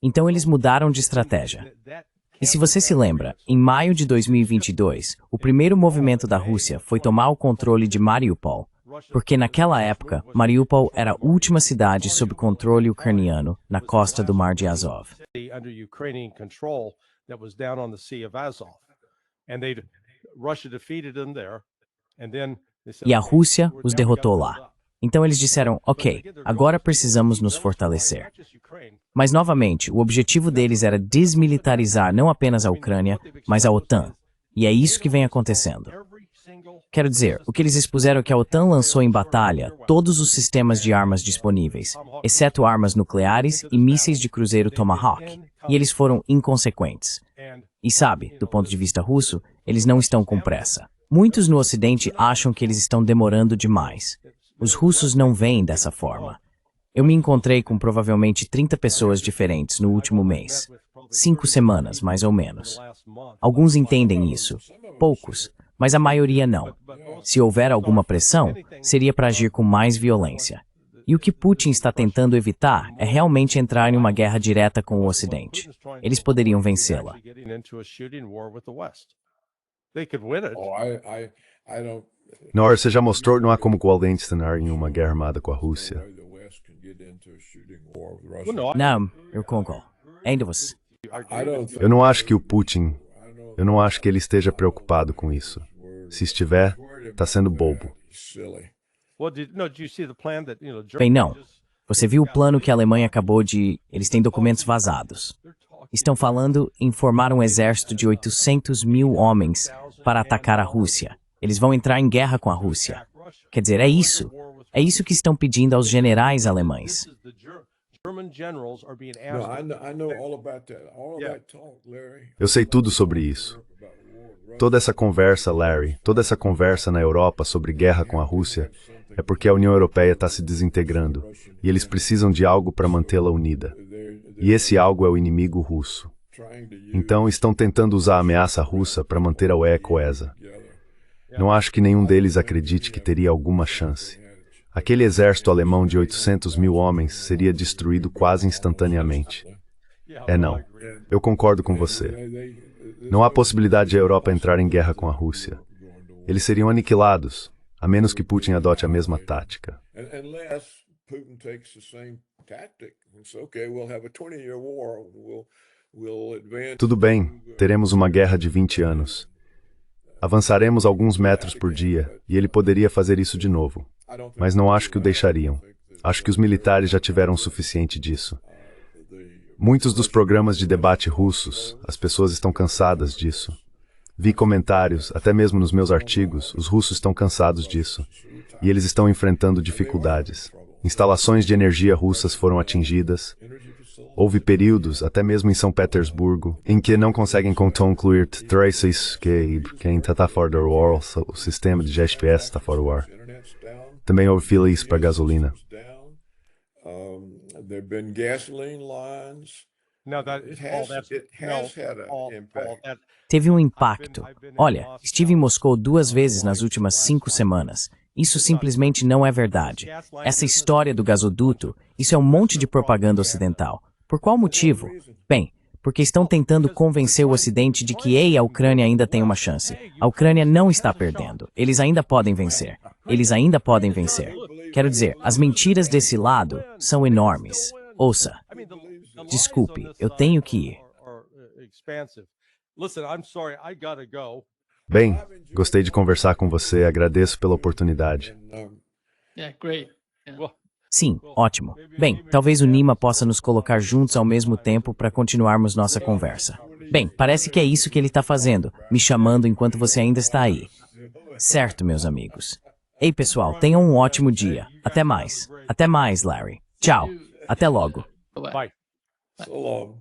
Então eles mudaram de estratégia. E se você se lembra, em maio de 2022, o primeiro movimento da Rússia foi tomar o controle de Mariupol, porque naquela época, Mariupol era a última cidade sob controle ucraniano na costa do Mar de Azov. E a Rússia os derrotou lá. Então eles disseram, ok, agora precisamos nos fortalecer. Mas novamente, o objetivo deles era desmilitarizar não apenas a Ucrânia, mas a OTAN. E é isso que vem acontecendo. Quero dizer, o que eles expuseram é que a OTAN lançou em batalha todos os sistemas de armas disponíveis, exceto armas nucleares e mísseis de cruzeiro Tomahawk, e eles foram inconsequentes. E sabe, do ponto de vista russo, eles não estão com pressa. Muitos no Ocidente acham que eles estão demorando demais. Os russos não veem dessa forma. Eu me encontrei com provavelmente 30 pessoas diferentes no último mês. 5 semanas, mais ou menos. Alguns entendem isso, poucos, mas a maioria não. Se houver alguma pressão, seria para agir com mais violência. E o que Putin está tentando evitar é realmente entrar em uma guerra direta com o Ocidente. Eles poderiam vencê-la. Nor, você já mostrou que não há como o Ocidente estar em uma guerra armada com a Rússia. Não, eu concordo. Ainda você. Eu não acho que o Putin... Eu não acho que ele esteja preocupado com isso. Se estiver, está sendo bobo. Bem, não. Você viu o plano que a Alemanha acabou de... Eles têm documentos vazados. Estão falando em formar um exército de 800 mil homens para atacar a Rússia. Eles vão entrar em guerra com a Rússia. Quer dizer, é isso. É isso que estão pedindo aos generais alemães. Eu sei tudo sobre isso. Toda essa conversa, Larry, toda essa conversa na Europa sobre guerra com a Rússia é porque a União Europeia está se desintegrando e eles precisam de algo para mantê-la unida. E esse algo é o inimigo russo. Então estão tentando usar a ameaça russa para manter a UE coesa. Não acho que nenhum deles acredite que teria alguma chance. Aquele exército alemão de 800 mil homens seria destruído quase instantaneamente. Não. Eu concordo com você. Não há possibilidade de a Europa entrar em guerra com a Rússia. Eles seriam aniquilados, a menos que Putin adote a mesma tática. Tudo bem, teremos uma guerra de 20 anos. Avançaremos alguns metros por dia, e ele poderia fazer isso de novo. Mas não acho que o deixariam. Acho que os militares já tiveram o suficiente disso. Muitos dos programas de debate russos, as pessoas estão cansadas disso. Vi comentários, até mesmo nos meus artigos, os russos estão cansados disso. E eles estão enfrentando dificuldades. Instalações de energia russas foram atingidas. Houve períodos, até mesmo em São Petersburgo, em que não conseguem concluir traces que quem está fora do ar, o sistema de GPS está fora do ar. Também houve filas para gasolina. Teve um impacto. Olha, estive em Moscou 2 vezes nas últimas 5 semanas. Isso simplesmente não é verdade. Essa história do gasoduto, isso é um monte de propaganda ocidental. Por qual motivo? Bem, porque estão tentando convencer o Ocidente de que, ei, a Ucrânia ainda tem uma chance. A Ucrânia não está perdendo. Eles ainda podem vencer. Eles ainda podem vencer. Quero dizer, as mentiras desse lado são enormes. Ouça. Desculpe, eu tenho que ir. Bem, gostei de conversar com você, agradeço pela oportunidade. Yeah, great. Yeah. Sim, ótimo. Bem, talvez o Nima possa nos colocar juntos ao mesmo tempo para continuarmos nossa conversa. Bem, parece que é isso que ele está fazendo, me chamando enquanto você ainda está aí. Certo, meus amigos. Ei, pessoal, tenham um ótimo dia. Até mais. Até mais, Larry. Tchau. Até logo. Bye-bye. So long.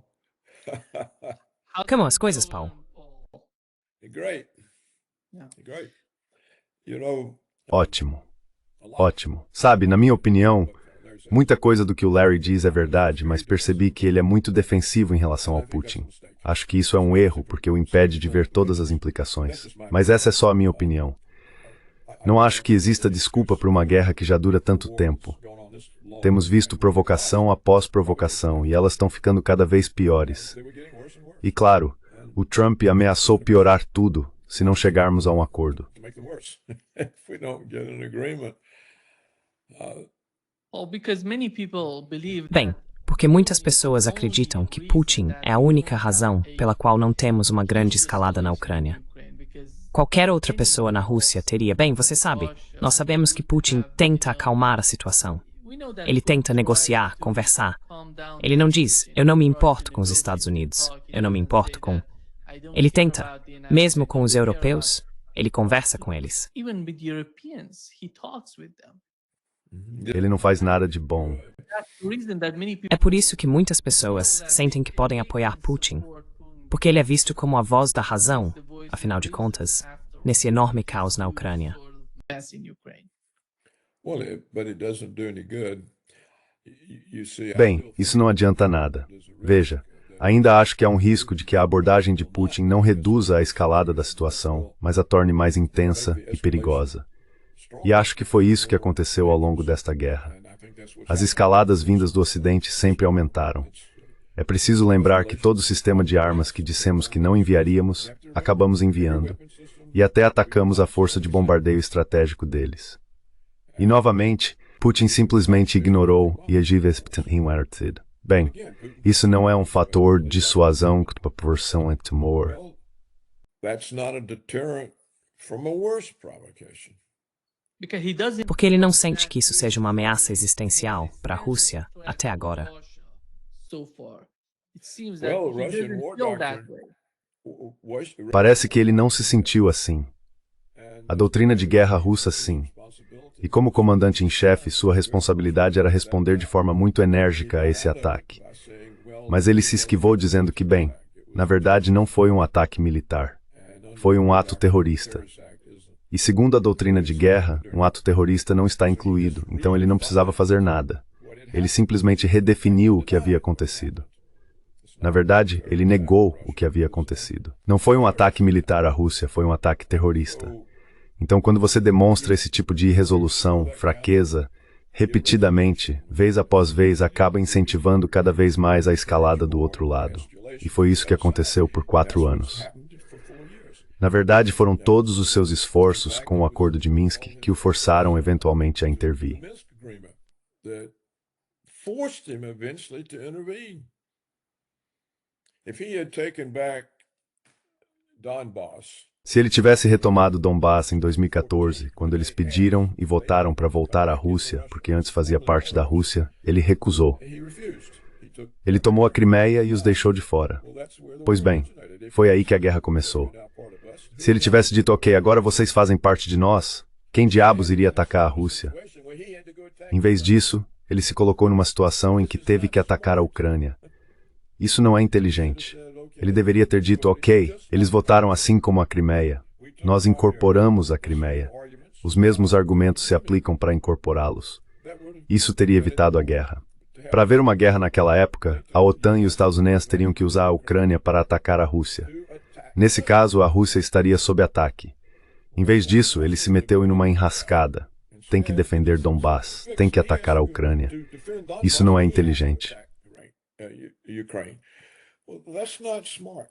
Como as coisas, Paul? Great. Yeah. Great. You know, Ótimo. Ótimo. Sabe, na minha opinião, muita coisa do que o Larry diz é verdade, mas percebi que ele é muito defensivo em relação ao Putin. Acho que isso é um erro, porque o impede de ver todas as implicações. Mas essa é só a minha opinião. Não acho que exista desculpa por uma guerra que já dura tanto tempo. Temos visto provocação após provocação, e elas estão ficando cada vez piores. E claro, o Trump ameaçou piorar tudo, se não chegarmos a um acordo. make them worse if we don't get an agreement. Well, because many people believe Bem, porque muitas pessoas acreditam que Putin é a única razão pela qual não temos uma grande escalada na Ucrânia. Qualquer outra pessoa na Rússia teria, bem, você sabe, nós sabemos que Putin tenta acalmar a situação. Ele tenta negociar, conversar. Ele não diz, eu não me importo com os Estados Unidos, eu não me importo com... Ele tenta, mesmo com os europeus, ele conversa com eles. even with Europeans, he talks with them. Ele não faz nada de bom. That's the reason that many people É por isso que muitas pessoas sentem que podem apoiar Putin, porque ele é visto como a voz da razão, afinal de contas, nesse enorme caos na Ucrânia. mess in Ukraine. Well, but it doesn't do any good. You see, Bem, isso não adianta nada. Veja, ainda acho que há um risco de que a abordagem de Putin não reduza a escalada da situação, mas a torne mais intensa e perigosa. E acho que foi isso que aconteceu ao longo desta guerra. As escaladas vindas do Ocidente sempre aumentaram. É preciso lembrar que todo o sistema de armas que dissemos que não enviaríamos, acabamos enviando, e até atacamos a força de bombardeio estratégico deles. E novamente, Putin simplesmente ignorou e agiu invertido. Bem, isso não é um fator de dissuasão que proporciona temor. that's not a deterrent from a worse provocation. Because he doesn't Porque ele não sente que isso seja uma ameaça existencial para a Rússia até agora. so far. It seems that Well, he Russian doesn't war feel that doctrine way. Parece que ele não se sentiu assim. A doutrina de guerra russa, sim. E como comandante em chefe, sua responsabilidade era responder de forma muito enérgica a esse ataque. Mas ele se esquivou dizendo que, bem, na verdade não foi um ataque militar. Foi um ato terrorista. E segundo a doutrina de guerra, um ato terrorista não está incluído, então ele não precisava fazer nada. Ele simplesmente redefiniu o que havia acontecido. Na verdade, ele negou o que havia acontecido. Não foi um ataque militar à Rússia, foi um ataque terrorista. Então, quando você demonstra esse tipo de irresolução, fraqueza, repetidamente, vez após vez, acaba incentivando cada vez mais a escalada do outro lado. E foi isso que aconteceu por 4 anos. Na verdade, foram todos os seus esforços com o Acordo de Minsk que o forçaram eventualmente a intervir. Minsk agreement that forced him eventually to intervene. If he had taken back Donbass, Se ele tivesse retomado Donbass em 2014, quando eles pediram e votaram para voltar à Rússia, porque antes fazia parte da Rússia, ele recusou. he refused. He took, Ele tomou a Crimeia e os deixou de fora. well, that's where the Pois war bem, originated. If foi aí que a guerra começou. now part of us, Se ele tivesse dito, ok, agora vocês fazem parte de nós, quem diabos iria atacar a Rússia? question, well, he had to go attack. Em vez disso, ele se colocou numa situação em que teve que atacar a Ucrânia. Isso não é inteligente. Ele deveria ter dito, ok, eles votaram assim como a Crimeia. Nós incorporamos a Crimeia. Os mesmos argumentos se aplicam para incorporá-los. Isso teria evitado a guerra. Para haver uma guerra naquela época, a OTAN e os Estados Unidos teriam que usar a Ucrânia para atacar a Rússia. Nesse caso, a Rússia estaria sob ataque. Em vez disso, ele se meteu em uma enrascada. Tem que defender Donbass, tem que atacar a Ucrânia. Isso não é inteligente. Ukraine. Well, that's not smart.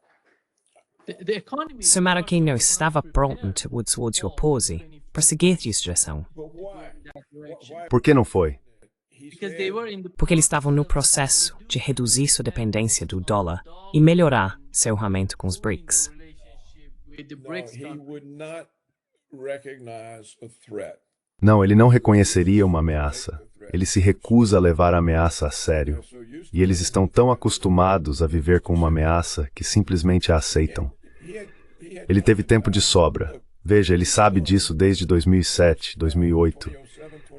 The economy Sr. Maroquin não estava pronto towards your pose para seguir essa direção, But why? Por que não foi? because they were in the porque eles estavam no processo de reduzir sua dependência do dólar e melhorar seu armamento com os BRICS. relationship with the No, BRICS he countries. would not recognize a threat. Não, ele não reconheceria uma ameaça. Ele se recusa a levar a ameaça a sério. So used E eles estão tão acostumados a viver com uma ameaça que simplesmente a aceitam. he had Ele teve tempo de sobra. Veja, ele sabe disso desde 2007, 2008.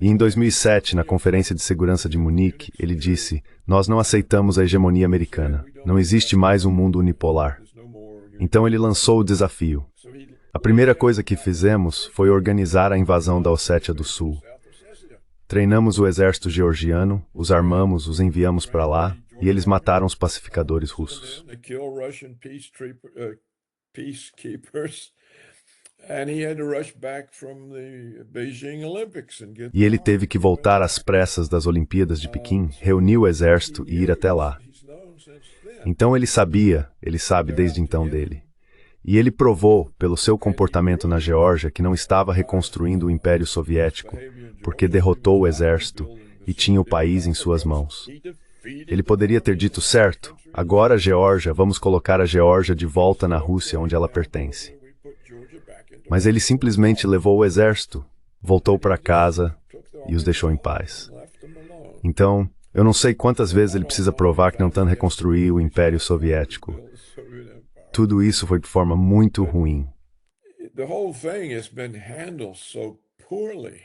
E em 2007, na Conferência de Segurança de Munique, ele disse: "Nós não aceitamos a hegemonia americana. Não existe mais um mundo unipolar." no more. Então ele lançou o desafio. So he A primeira coisa que fizemos foi organizar a invasão da Ossétia do Sul. Treinamos o exército georgiano, os armamos, os enviamos para lá e eles mataram os pacificadores russos. to kill Russian peacekeepers, and he had to rush back from the Beijing Olympics and get. E ele teve que voltar às pressas das Olimpíadas de Pequim, reunir o exército e ir até lá. He's known since then. Então ele sabe desde então dele. E ele provou, pelo seu comportamento na Geórgia, que não estava reconstruindo o Império Soviético, porque derrotou o exército e tinha o país em suas mãos. He defeated. Ele poderia ter dito: certo, agora Geórgia, vamos colocar a Geórgia de volta na Rússia, onde ela pertence. We put Georgia back into. Mas ele simplesmente levou o exército, voltou para casa e os deixou em paz. Left them alone. Então, eu não sei quantas vezes ele precisa provar que não tenta reconstruir o Império Soviético. Tudo isso foi de forma muito ruim. The whole thing has been handled so poorly.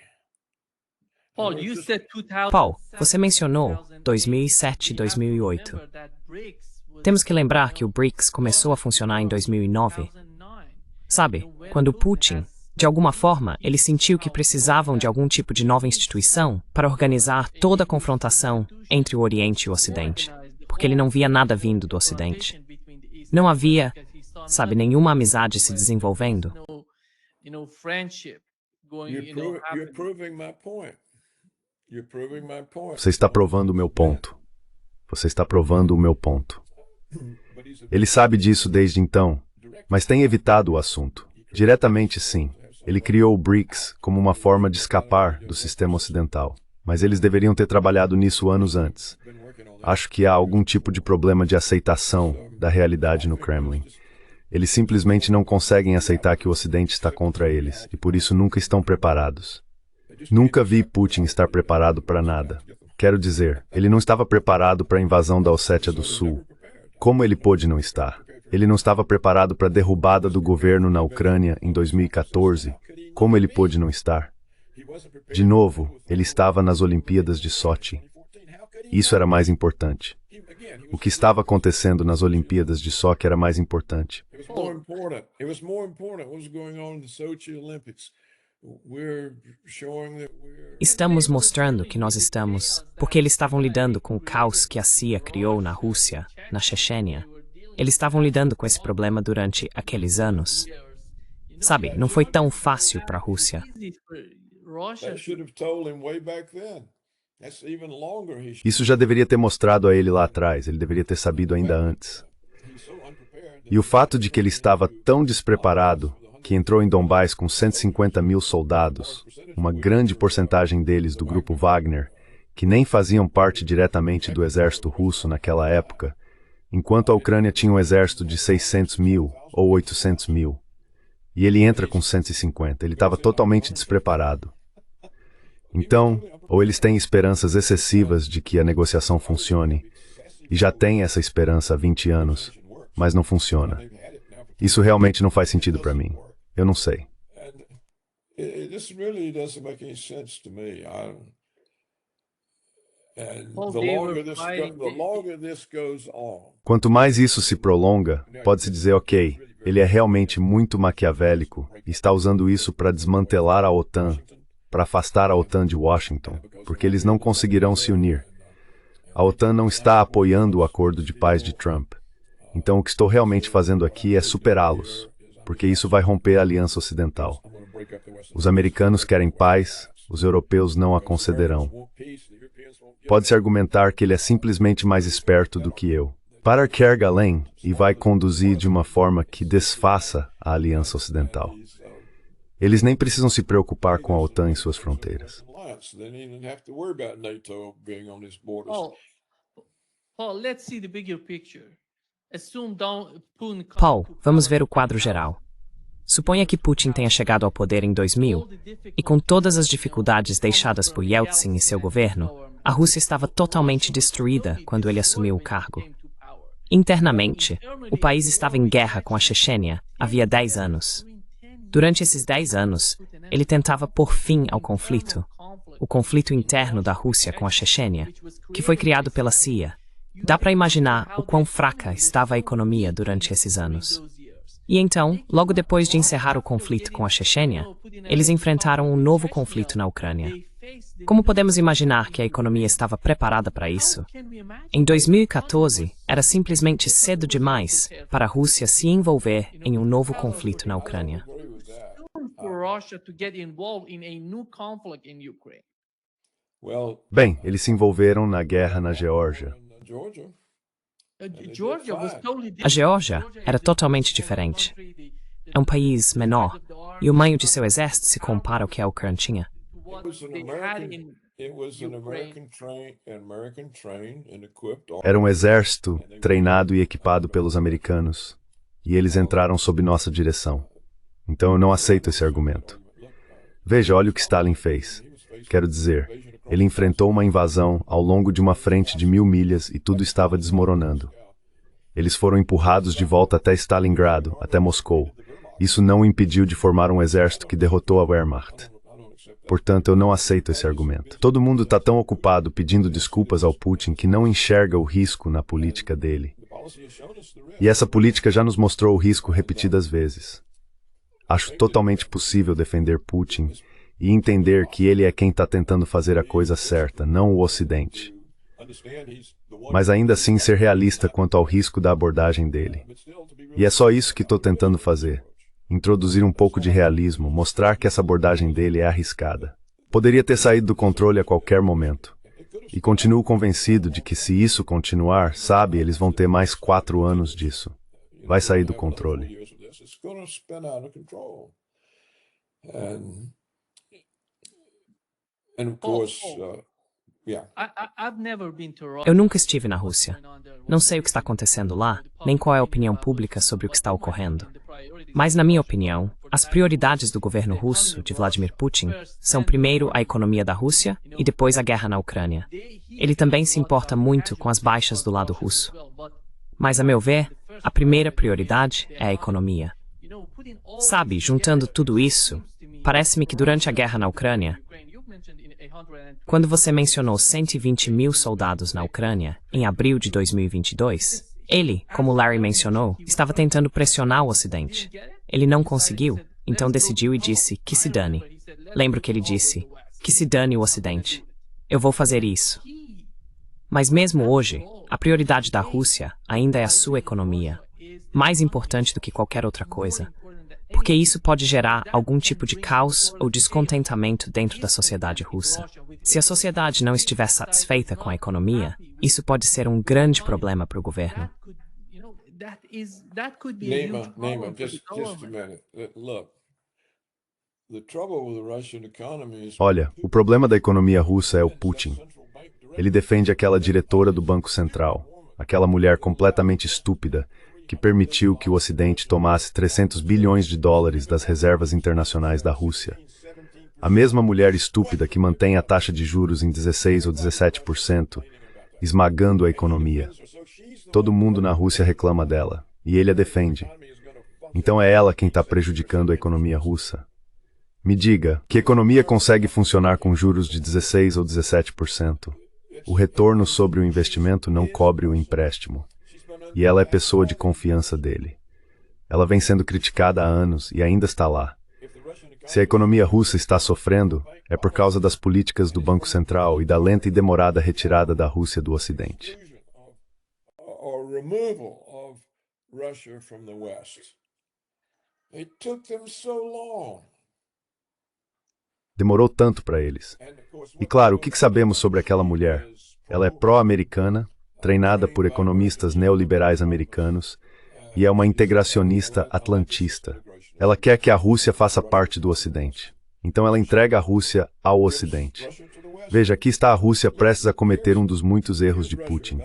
Paul, you said 2000. Paul, você mencionou 2007 e 2008. Temos que lembrar que o BRICS começou a funcionar em 2009. Sabe, quando Putin, de alguma forma, ele sentiu que precisavam de algum tipo de nova instituição para organizar toda a confrontação entre o Oriente e o Ocidente, porque ele não via nada vindo do Ocidente. Não havia, sabe, nenhuma amizade se desenvolvendo. Friendship going, You're happening. proving my point. You're proving my point. Você está provando o meu ponto. Você está provando o meu ponto. Ele sabe disso desde então, mas tem evitado o assunto. Diretamente, sim. Ele criou o BRICS como uma forma de escapar do sistema ocidental, mas eles deveriam ter trabalhado nisso anos antes. Acho que há algum tipo de problema de aceitação da realidade no Kremlin. Eles simplesmente não conseguem aceitar que o Ocidente está contra eles, e por isso nunca estão preparados. Nunca vi Putin estar preparado para nada. Quero dizer, ele não estava preparado para a invasão da Ossétia do Sul. Como ele pôde não estar? Ele não estava preparado para a derrubada do governo na Ucrânia em 2014. Como ele pôde não estar? De novo, ele estava nas Olimpíadas de Sochi. Isso era mais importante. O que estava acontecendo nas Olimpíadas de Sochi era mais importante. It was more important. It was more important what was going on in the Sochi Olympics. We're showing that we're. Estamos mostrando que nós estamos, porque eles estavam lidando com o caos que a CIA criou na Rússia, na Chechênia. Eles estavam lidando com esse problema durante aqueles anos. Sabe, não foi tão fácil para a Rússia. Russia I should have told him way back then. That's even longer. Isso já deveria ter mostrado a ele lá atrás, ele deveria ter sabido ainda antes. He's so unprepared. E o fato de que ele estava tão despreparado que entrou em Donbás com 150 mil soldados, uma grande porcentagem deles do grupo Wagner, que nem faziam parte diretamente do exército russo naquela época, enquanto a Ucrânia tinha um exército de 600 mil ou 800 mil. E ele entra com 150, ele estava totalmente despreparado. Então, ou eles têm esperanças excessivas de que a negociação funcione, e já têm essa esperança há 20 anos, mas não funciona. Isso realmente não faz sentido para mim. Eu não sei. This really doesn't make any sense to me. And Well, the they longer were this fighting- the longer this goes on, Quanto mais isso se prolonga, pode-se dizer, ok, ele é realmente muito maquiavélico e está usando isso para desmantelar a OTAN, para afastar a OTAN de Washington, porque eles não conseguirão se unir. A OTAN não está apoiando o acordo de paz de Trump. Então o que estou realmente fazendo aqui é superá-los, porque isso vai romper a aliança ocidental. Os americanos querem paz, os europeus não a concederão. Pode-se argumentar que ele é simplesmente mais esperto do que eu. Para quer além e vai conduzir de uma forma que desfaça a Aliança Ocidental. Eles nem precisam se preocupar com a OTAN em suas fronteiras. Paul, Paul, let's see the bigger picture. Assume Putin Paul, vamos ver o quadro geral. Suponha que Putin tenha chegado ao poder em 2000 e, com todas as dificuldades deixadas por Yeltsin e seu governo, a Rússia estava totalmente destruída quando ele assumiu o cargo. Internamente, o país estava em guerra com a Chechênia havia 10 anos. Durante esses 10 anos, ele tentava pôr fim ao conflito, o conflito interno da Rússia com a Chechênia, que foi criado pela CIA. Dá para imaginar o quão fraca estava a economia durante esses anos. E então, logo depois de encerrar o conflito com a Chechênia, eles enfrentaram um novo conflito na Ucrânia. Como podemos imaginar que a economia estava preparada para isso? Em 2014, era simplesmente cedo demais para a Rússia se envolver em um novo conflito na Ucrânia. Bem, eles se envolveram na guerra na Geórgia. A Geórgia era totalmente diferente. É um país menor, e o tamanho de seu exército se compara ao que a Ucrânia tinha. Era um exército treinado e equipado pelos americanos, e eles entraram sob nossa direção. Então eu não aceito esse argumento. Veja, olha o que Stalin fez. Quero dizer, ele enfrentou uma invasão ao longo de uma frente de 1000 milhas e tudo estava desmoronando. Eles foram empurrados de volta até Stalingrado, até Moscou. Isso não o impediu de formar um exército que derrotou a Wehrmacht. Portanto, eu não aceito esse argumento. Todo mundo está tão ocupado pedindo desculpas ao Putin que não enxerga o risco na política dele. E essa política já nos mostrou o risco repetidas vezes. Acho totalmente possível defender Putin e entender que ele é quem está tentando fazer a coisa certa, não o Ocidente. Mas ainda assim ser realista quanto ao risco da abordagem dele. E é só isso que estou tentando fazer. Introduzir um pouco de realismo, mostrar que essa abordagem dele é arriscada. Poderia ter saído do controle a qualquer momento. E continuo convencido de que se isso continuar, sabe, eles vão ter mais 4 anos disso. Vai sair do controle. Eu nunca estive na Rússia. Não sei o que está acontecendo lá, nem qual é a opinião pública sobre o que está ocorrendo. Mas, na minha opinião, as prioridades do governo russo, de Vladimir Putin, são primeiro a economia da Rússia e depois a guerra na Ucrânia. Ele também se importa muito com as baixas do lado russo. Mas, a meu ver, a primeira prioridade é a economia. Sabe, juntando tudo isso, parece-me que durante a guerra na Ucrânia, quando você mencionou 120 mil soldados na Ucrânia, em abril de 2022, ele, como Larry mencionou, estava tentando pressionar o Ocidente. Ele não conseguiu, então decidiu e disse que se dane. Lembro que ele disse, que se dane o Ocidente. Eu vou fazer isso. Mas mesmo hoje, a prioridade da Rússia ainda é a sua economia, mais importante do que qualquer outra coisa, porque isso pode gerar algum tipo de caos ou descontentamento dentro da sociedade russa. Se a sociedade não estiver satisfeita com a economia, isso pode ser um grande problema para o governo. Neyman, just a minute. Look, the trouble with the Russian economy is... Olha, o problema da economia russa é o Putin. Ele defende aquela diretora do Banco Central, aquela mulher completamente estúpida, que permitiu que o Ocidente tomasse 300 bilhões de dólares das reservas internacionais da Rússia. A mesma mulher estúpida que mantém a taxa de juros em 16 ou 17%, esmagando a economia. Todo mundo na Rússia reclama dela, e ele a defende. Então é ela quem está prejudicando a economia russa. Me diga, que economia consegue funcionar com juros de 16 ou 17%? O retorno sobre o investimento não cobre o empréstimo. E ela é pessoa de confiança dele. Ela vem sendo criticada há anos e ainda está lá. Se a economia russa está sofrendo, é por causa das políticas do Banco Central e da lenta e demorada retirada da Rússia do Ocidente. Demorou tanto para eles. E claro, o que sabemos sobre aquela mulher? Ela é pró-americana, treinada por economistas neoliberais americanos, e é uma integracionista atlantista. Ela quer que a Rússia faça parte do Ocidente. Então ela entrega a Rússia ao Ocidente. Veja, aqui está a Rússia prestes a cometer um dos muitos erros de Putin.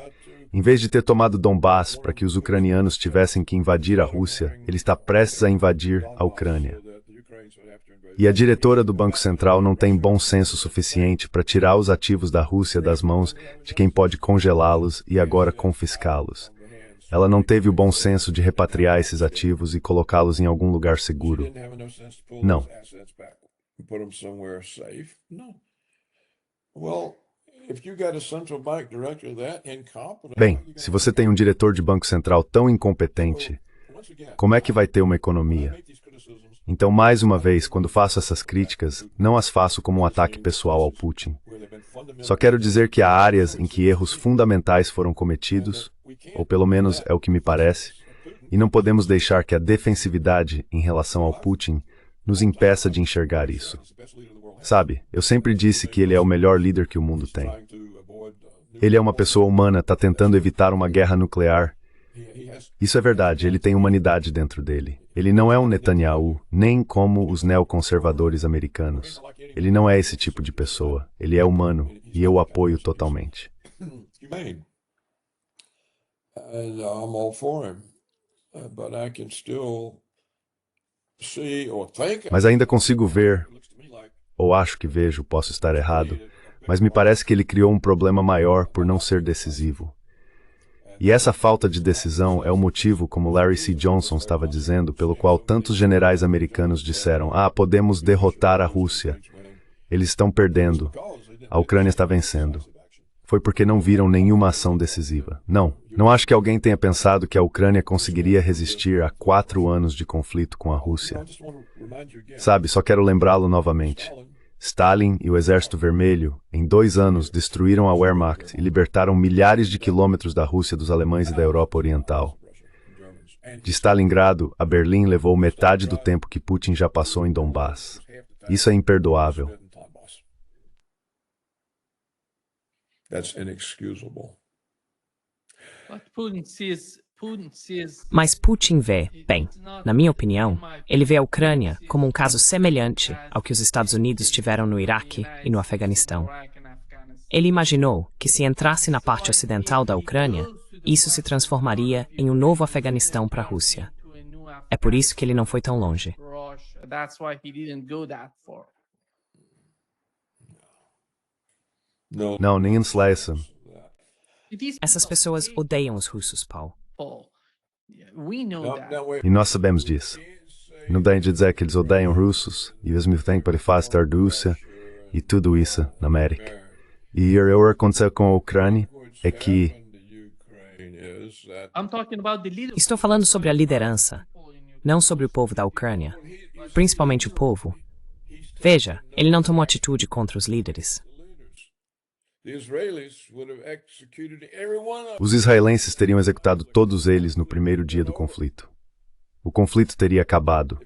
Em vez de ter tomado Donbass para que os ucranianos tivessem que invadir a Rússia, ele está prestes a invadir a Ucrânia. E a diretora do Banco Central não tem bom senso suficiente para tirar os ativos da Rússia das mãos de quem pode congelá-los e agora confiscá-los. Ela não teve o bom senso de repatriar esses ativos e colocá-los em algum lugar seguro. Não. Bem, se você tem um diretor de Banco Central tão incompetente, como é que vai ter uma economia? Então, mais uma vez, quando faço essas críticas, não as faço como um ataque pessoal ao Putin. Só quero dizer que há áreas em que erros fundamentais foram cometidos, ou pelo menos é o que me parece, e não podemos deixar que a defensividade em relação ao Putin nos impeça de enxergar isso. Sabe, eu sempre disse que ele é o melhor líder que o mundo tem. Ele é uma pessoa humana, está tentando evitar uma guerra nuclear. Isso é verdade, ele tem humanidade dentro dele. Ele não é um Netanyahu, nem como os neoconservadores americanos. Ele não é esse tipo de pessoa. Ele é humano, e eu o apoio totalmente. Mas ainda consigo ver, ou acho que vejo, posso estar errado, mas me parece que ele criou um problema maior por não ser decisivo. E essa falta de decisão é o motivo, como Larry C. Johnson estava dizendo, pelo qual tantos generais americanos disseram: podemos derrotar a Rússia. Eles estão perdendo. A Ucrânia está vencendo. Foi porque não viram nenhuma ação decisiva. Não acho que alguém tenha pensado que a Ucrânia conseguiria resistir a 4 anos de conflito com a Rússia. Sabe, só quero lembrá-lo novamente. Stalin e o Exército Vermelho, em 2 anos, destruíram a Wehrmacht e libertaram milhares de quilômetros da Rússia dos alemães e da Europa Oriental. De Stalingrado a Berlim levou metade do tempo que Putin já passou em Donbass. Isso é imperdoável. Mas Putin vê, bem, na minha opinião, ele vê a Ucrânia como um caso semelhante ao que os Estados Unidos tiveram no Iraque e no Afeganistão. Ele imaginou que se entrasse na parte ocidental da Ucrânia, isso se transformaria em um novo Afeganistão para a Rússia. É por isso que ele não foi tão longe. Não, nem Slessa. Essas pessoas odeiam os russos, Paul. E nós sabemos disso. Não tem de dizer que eles odeiam russos, e ao mesmo tempo ele faz estar Rússia e tudo isso na América. E o que aconteceu com a Ucrânia é que... Estou falando sobre a liderança, não sobre o povo da Ucrânia, principalmente o povo. Veja, ele não tomou atitude contra os líderes. Os israelenses teriam executado todos eles no primeiro dia do conflito. O conflito teria acabado.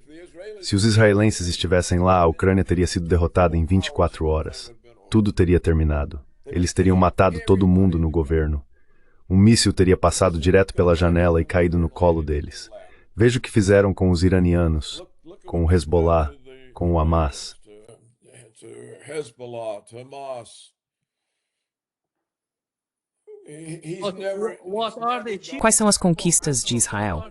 Se os israelenses estivessem lá, a Ucrânia teria sido derrotada em 24 horas. Tudo teria terminado. Eles teriam matado todo mundo no governo. Um míssil teria passado direto pela janela e caído no colo deles. Veja o que fizeram com os iranianos, com o Hezbollah, com o Hamas. Quais são as conquistas de Israel?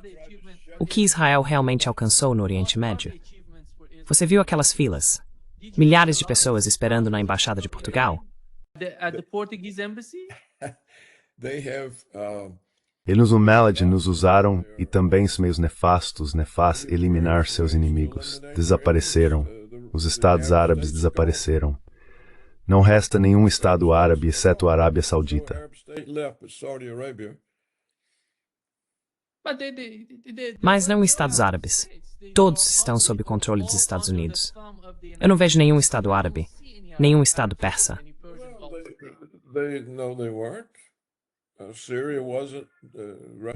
O que Israel realmente alcançou no Oriente Médio? Você viu aquelas filas? Milhares de pessoas esperando na Embaixada de Portugal? Eles no Malad nos usaram e também os meios nefastos, eliminar seus inimigos. Desapareceram. Os Estados Árabes desapareceram. Não resta nenhum Estado árabe, exceto a Arábia Saudita. Mas não Estados Árabes. Todos estão sob controle dos Estados Unidos. Eu não vejo nenhum Estado árabe, nenhum Estado persa.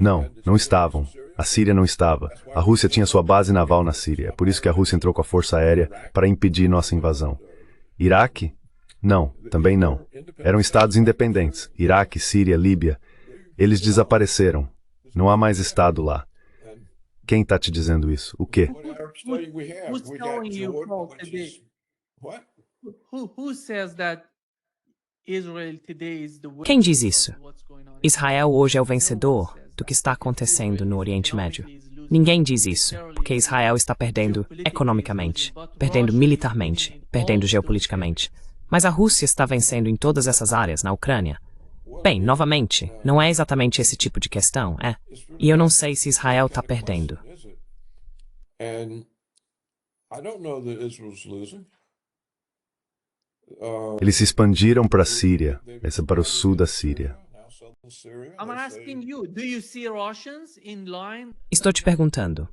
Não estavam. A Síria não estava. A Rússia tinha sua base naval na Síria. É por isso que a Rússia entrou com a força aérea para impedir nossa invasão. Iraque? Não, também não. Eram estados independentes. Iraque, Síria, Líbia. Eles desapareceram. Não há mais estado lá. Quem está te dizendo isso? O quê? Who's telling you, Paul, today? Who says that Israel today is the Quem diz witness isso? of what's going on? Israel hoje é o vencedor do que está acontecendo no Oriente Médio. Ninguém diz isso, porque Israel está perdendo economicamente, perdendo militarmente, perdendo geopoliticamente. Mas a Rússia está vencendo em todas essas áreas na Ucrânia. Bem, novamente, não é exatamente esse tipo de questão, é? E eu não sei se Israel está perdendo. And I don't know that Israel's losing. Eles se expandiram para a Síria, para o sul da Síria. I'm asking you, do you see Russians in line? Estou te perguntando.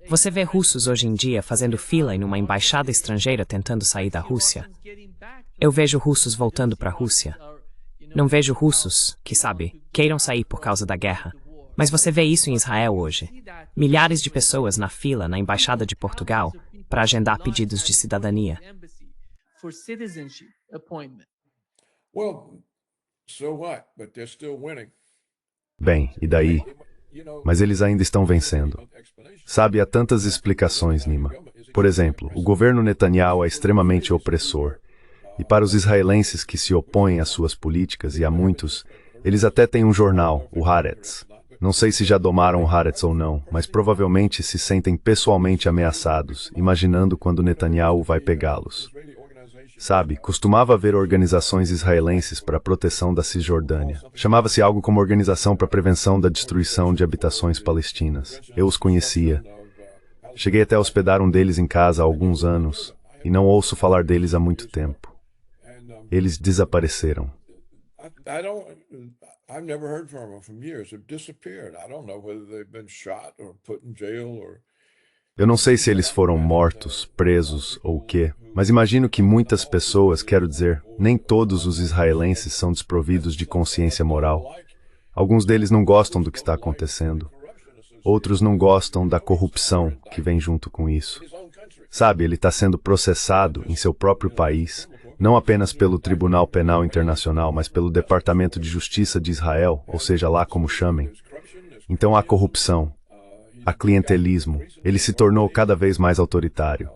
Você vê russos hoje em dia fazendo fila em uma embaixada estrangeira tentando sair da Rússia? Eu vejo russos voltando para a Rússia. Não vejo russos que, sabe, queiram sair por causa da guerra. Mas você vê isso em Israel hoje. Milhares de pessoas na fila na embaixada de Portugal para agendar pedidos de cidadania. For citizenship appointment. Well, so what? But they're still winning. Bem, e daí? Mas eles ainda estão vencendo. Sabe, há tantas explicações, Nima. Por exemplo, o governo Netanyahu é extremamente opressor. E para os israelenses que se opõem às suas políticas, e há muitos, eles até têm um jornal, o Haaretz. Não sei se já domaram o Haaretz ou não, mas provavelmente se sentem pessoalmente ameaçados, imaginando quando Netanyahu vai pegá-los. Sabe, costumava haver organizações israelenses para a proteção da Cisjordânia. Chamava-se algo como Organização para a Prevenção da Destruição de Habitações Palestinas. Eu os conhecia. Cheguei até a hospedar um deles em casa há alguns anos, e não ouço falar deles há muito tempo. Eles desapareceram. I've never heard from them for years. They've disappeared. I don't know whether they've been shot or put in jail or... Eu não sei se eles foram mortos, presos ou o quê, mas imagino que muitas pessoas, quero dizer, nem todos os israelenses são desprovidos de consciência moral. Alguns deles não gostam do que está acontecendo. Outros não gostam da corrupção que vem junto com isso. Sabe, ele está sendo processado em seu próprio país, não apenas pelo Tribunal Penal Internacional, mas pelo Departamento de Justiça de Israel, ou seja lá como chamem. Então há corrupção. Há clientelismo. Ele se tornou cada vez mais autoritário.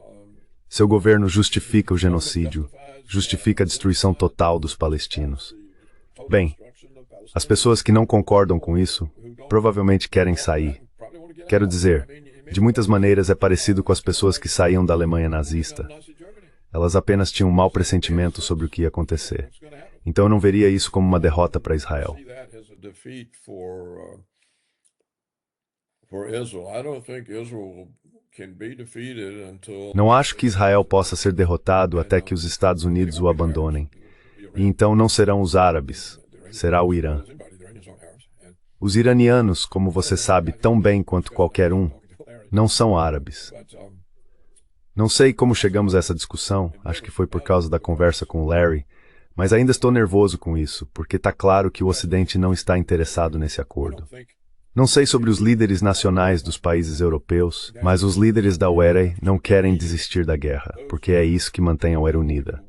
Seu governo justifica o genocídio, justifica a destruição total dos palestinos. Bem, as pessoas que não concordam com isso provavelmente querem sair. Quero dizer, de muitas maneiras é parecido com as pessoas que saíam da Alemanha nazista. Elas apenas tinham um mau pressentimento sobre o que ia acontecer. Então eu não veria isso como uma derrota para Israel. Não acho que Israel possa ser derrotado até que os Estados Unidos o abandonem. E então não serão os árabes, será o Irã. Os iranianos, como você sabe tão bem quanto qualquer um, não são árabes. Não sei como chegamos a essa discussão, acho que foi por causa da conversa com o Larry, mas ainda estou nervoso com isso, porque está claro que o Ocidente não está interessado nesse acordo. Não sei sobre os líderes nacionais dos países europeus, mas os líderes da UERA não querem desistir da guerra, porque é isso que mantém a UERA unida.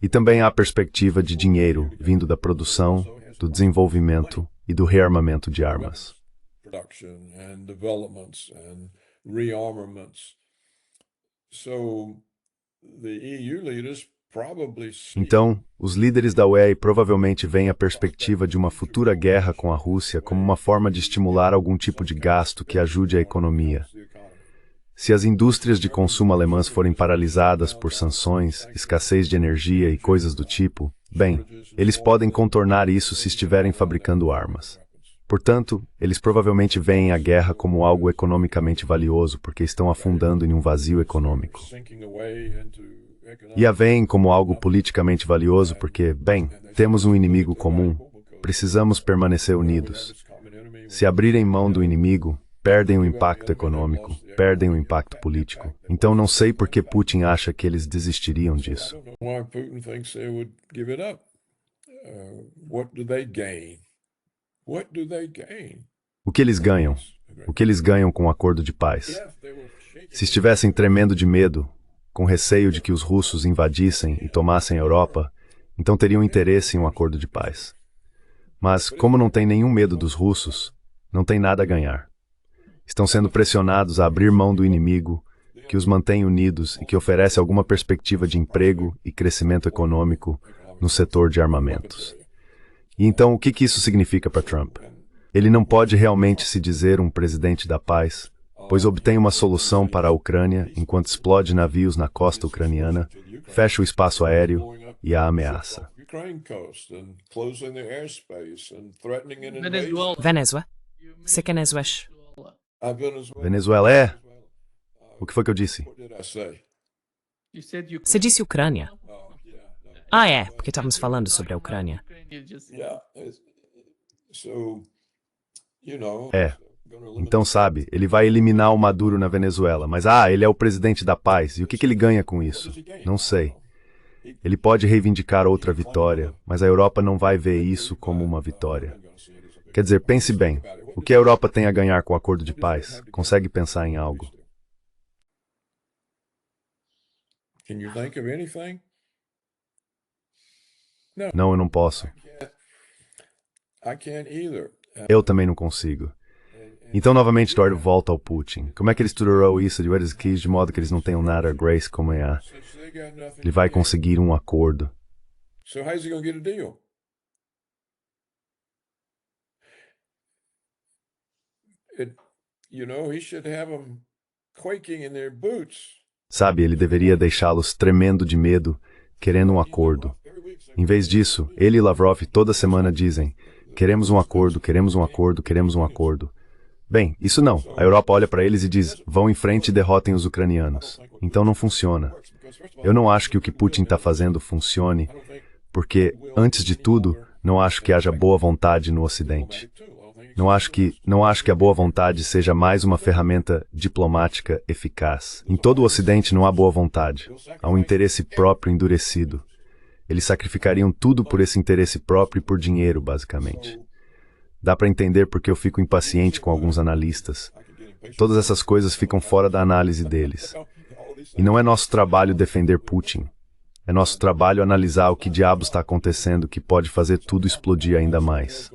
E também há a perspectiva de dinheiro vindo da produção, do desenvolvimento e do rearmamento de armas. Então, os líderes da UE provavelmente veem a perspectiva de uma futura guerra com a Rússia como uma forma de estimular algum tipo de gasto que ajude a economia. Se as indústrias de consumo alemãs forem paralisadas por sanções, escassez de energia e coisas do tipo, bem, eles podem contornar isso se estiverem fabricando armas. Portanto, eles provavelmente veem a guerra como algo economicamente valioso porque estão afundando em um vazio econômico. E a veem como algo politicamente valioso porque, bem, temos um inimigo comum, precisamos permanecer unidos. Se abrirem mão do inimigo, perdem o impacto econômico, perdem o impacto político. Então não sei por que Putin acha que eles desistiriam disso. O que eles ganham? O que eles ganham com o acordo de paz? Se estivessem tremendo de medo, com receio de que os russos invadissem e tomassem a Europa, então teriam interesse em um acordo de paz. Mas, como não tem nenhum medo dos russos, não tem nada a ganhar. Estão sendo pressionados a abrir mão do inimigo, que os mantém unidos e que oferece alguma perspectiva de emprego e crescimento econômico no setor de armamentos. E então, o que isso significa para Trump? Ele não pode realmente se dizer um presidente da paz, pois obtém uma solução para a Ucrânia enquanto explode navios na costa ucraniana, fecha o espaço aéreo e a ameaça. Venezuela? Você quer Venezuela? Venezuela é? O que foi que eu disse? Você disse Ucrânia. Ah, é, porque estávamos falando sobre a Ucrânia. É. Então, sabe, ele vai eliminar o Maduro na Venezuela, mas ele é o presidente da paz, e o que ele ganha com isso? Não sei. Ele pode reivindicar outra vitória, mas a Europa não vai ver isso como uma vitória. Quer dizer, pense bem, o que a Europa tem a ganhar com o acordo de paz? Consegue pensar em algo? Não, eu não posso. Eu também não consigo. Então, novamente, Eduardo volta ao Putin. Como é que ele estruturou isso de Edwards Keys de modo que eles não tenham nada a Grace como é? Ele vai conseguir um acordo. Sabe, ele deveria deixá-los tremendo de medo, querendo um acordo. Em vez disso, ele e Lavrov toda semana dizem: queremos um acordo, queremos um acordo, queremos um acordo. Bem, isso não. A Europa olha para eles e diz: vão em frente e derrotem os ucranianos. Então não funciona. Eu não acho que o que Putin está fazendo funcione, porque, antes de tudo, não acho que haja boa vontade no Ocidente. Não acho que a boa vontade seja mais uma ferramenta diplomática eficaz. Em todo o Ocidente não há boa vontade. Há um interesse próprio endurecido. Eles sacrificariam tudo por esse interesse próprio e por dinheiro, basicamente. Dá para entender porque eu fico impaciente com alguns analistas. Todas essas coisas ficam fora da análise deles. E não é nosso trabalho defender Putin. É nosso trabalho analisar o que diabos está acontecendo que pode fazer tudo explodir ainda mais.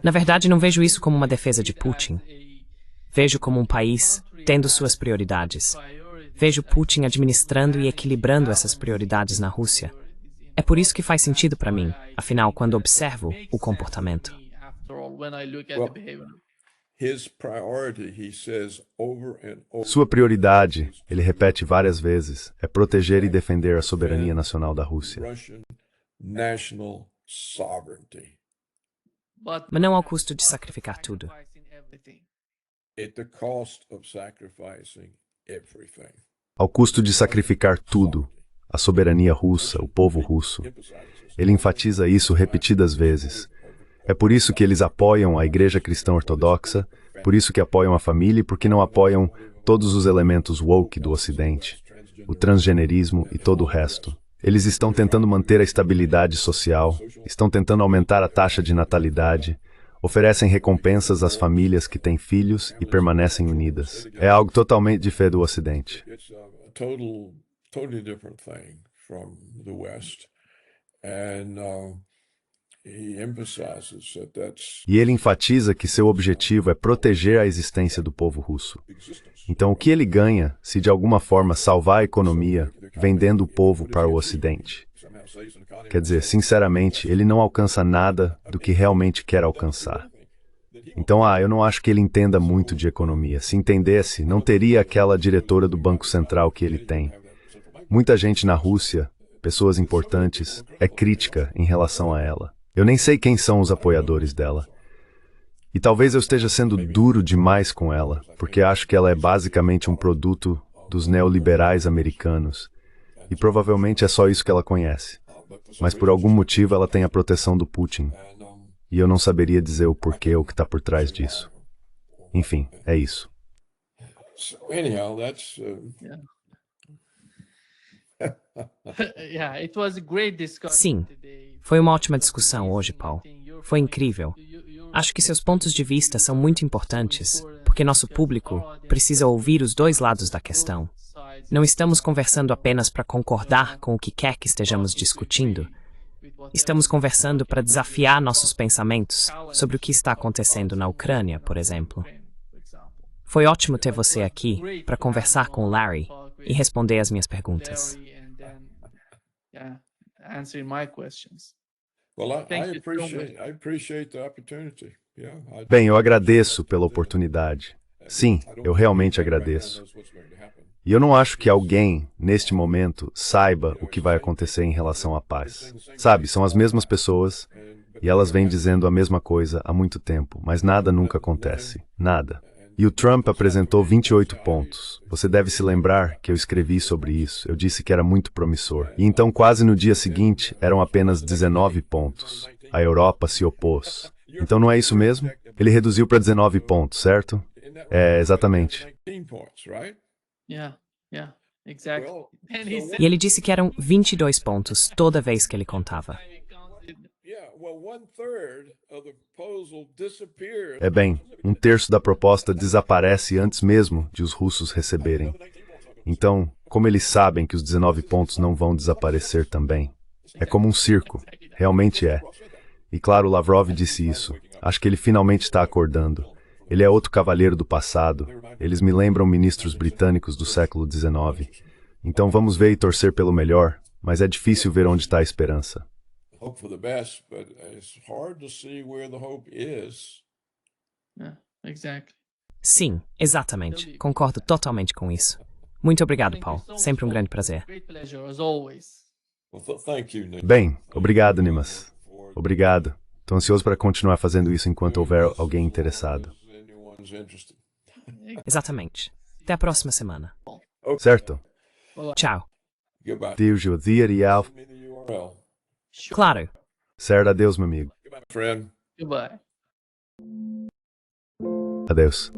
Na verdade, não vejo isso como uma defesa de Putin. Vejo como um país tendo suas prioridades. Vejo Putin administrando e equilibrando essas prioridades na Rússia. É por isso que faz sentido para mim, afinal, quando observo o comportamento. Sua prioridade, ele repete várias vezes, é proteger e defender a soberania nacional da Rússia. Mas não ao custo de sacrificar tudo. Ao custo de sacrificar tudo, a soberania russa, o povo russo. Ele enfatiza isso repetidas vezes. É por isso que eles apoiam a Igreja Cristã Ortodoxa, por isso que apoiam a família e porque não apoiam todos os elementos woke do Ocidente, o transgenerismo e todo o resto. Eles estão tentando manter a estabilidade social, estão tentando aumentar a taxa de natalidade, oferecem recompensas às famílias que têm filhos e permanecem unidas. É algo totalmente diferente do Ocidente. E ele enfatiza que seu objetivo é proteger a existência do povo russo. Então, o que ele ganha, se de alguma forma salvar a economia, vendendo o povo para o Ocidente? Quer dizer, sinceramente, ele não alcança nada do que realmente quer alcançar. Então, eu não acho que ele entenda muito de economia. Se entendesse, não teria aquela diretora do Banco Central que ele tem. Muita gente na Rússia, pessoas importantes, é crítica em relação a ela. Eu nem sei quem são os apoiadores dela. E talvez eu esteja sendo duro demais com ela, porque acho que ela é basicamente um produto dos neoliberais americanos. E provavelmente é só isso que ela conhece. Mas por algum motivo ela tem a proteção do Putin. E eu não saberia dizer o porquê ou o que está por trás disso. Enfim, é isso. Sim, foi uma ótima discussão hoje, Paul. Foi incrível. Acho que seus pontos de vista são muito importantes, porque nosso público precisa ouvir os dois lados da questão. Não estamos conversando apenas para concordar com o que quer que estejamos discutindo. Estamos conversando para desafiar nossos pensamentos sobre o que está acontecendo na Ucrânia, por exemplo. Foi ótimo ter você aqui para conversar com o Larry e responder as minhas perguntas. I appreciate the opportunity. Bem, eu agradeço pela oportunidade. Sim, eu realmente agradeço. E eu não acho que alguém, neste momento, saiba o que vai acontecer em relação à paz. Sabe, são as mesmas pessoas e elas vêm dizendo a mesma coisa há muito tempo, mas nada nunca acontece. Nada. E o Trump apresentou 28 pontos. Você deve se lembrar que eu escrevi sobre isso. Eu disse que era muito promissor. E então, quase no dia seguinte, eram apenas 19 pontos. A Europa se opôs. Então não é isso mesmo? Ele reduziu para 19 pontos, certo? É, exatamente. E ele disse que eram 22 pontos toda vez que ele contava. É bem, um terço da proposta desaparece antes mesmo de os russos receberem. Então, como eles sabem que os 19 pontos não vão desaparecer também? É como um circo, realmente é. E claro, Lavrov disse isso. Acho que ele finalmente está acordando. Ele é outro cavaleiro do passado. Eles me lembram ministros britânicos do século XIX. Então vamos ver e torcer pelo melhor, mas é difícil ver onde está a esperança. Hope for the best, but it's hard to see where the hope is. Sim, exatamente. Concordo totalmente com isso. Muito obrigado, Paul. Sempre um grande prazer. Bem, obrigado, Nimas. Obrigado. Estou ansioso para continuar fazendo isso enquanto houver alguém interessado. Exatamente. Até a próxima semana. Certo? Tchau. Deus o dia real. Claro. Certo, adeus, meu amigo. Friend. Goodbye. Adeus.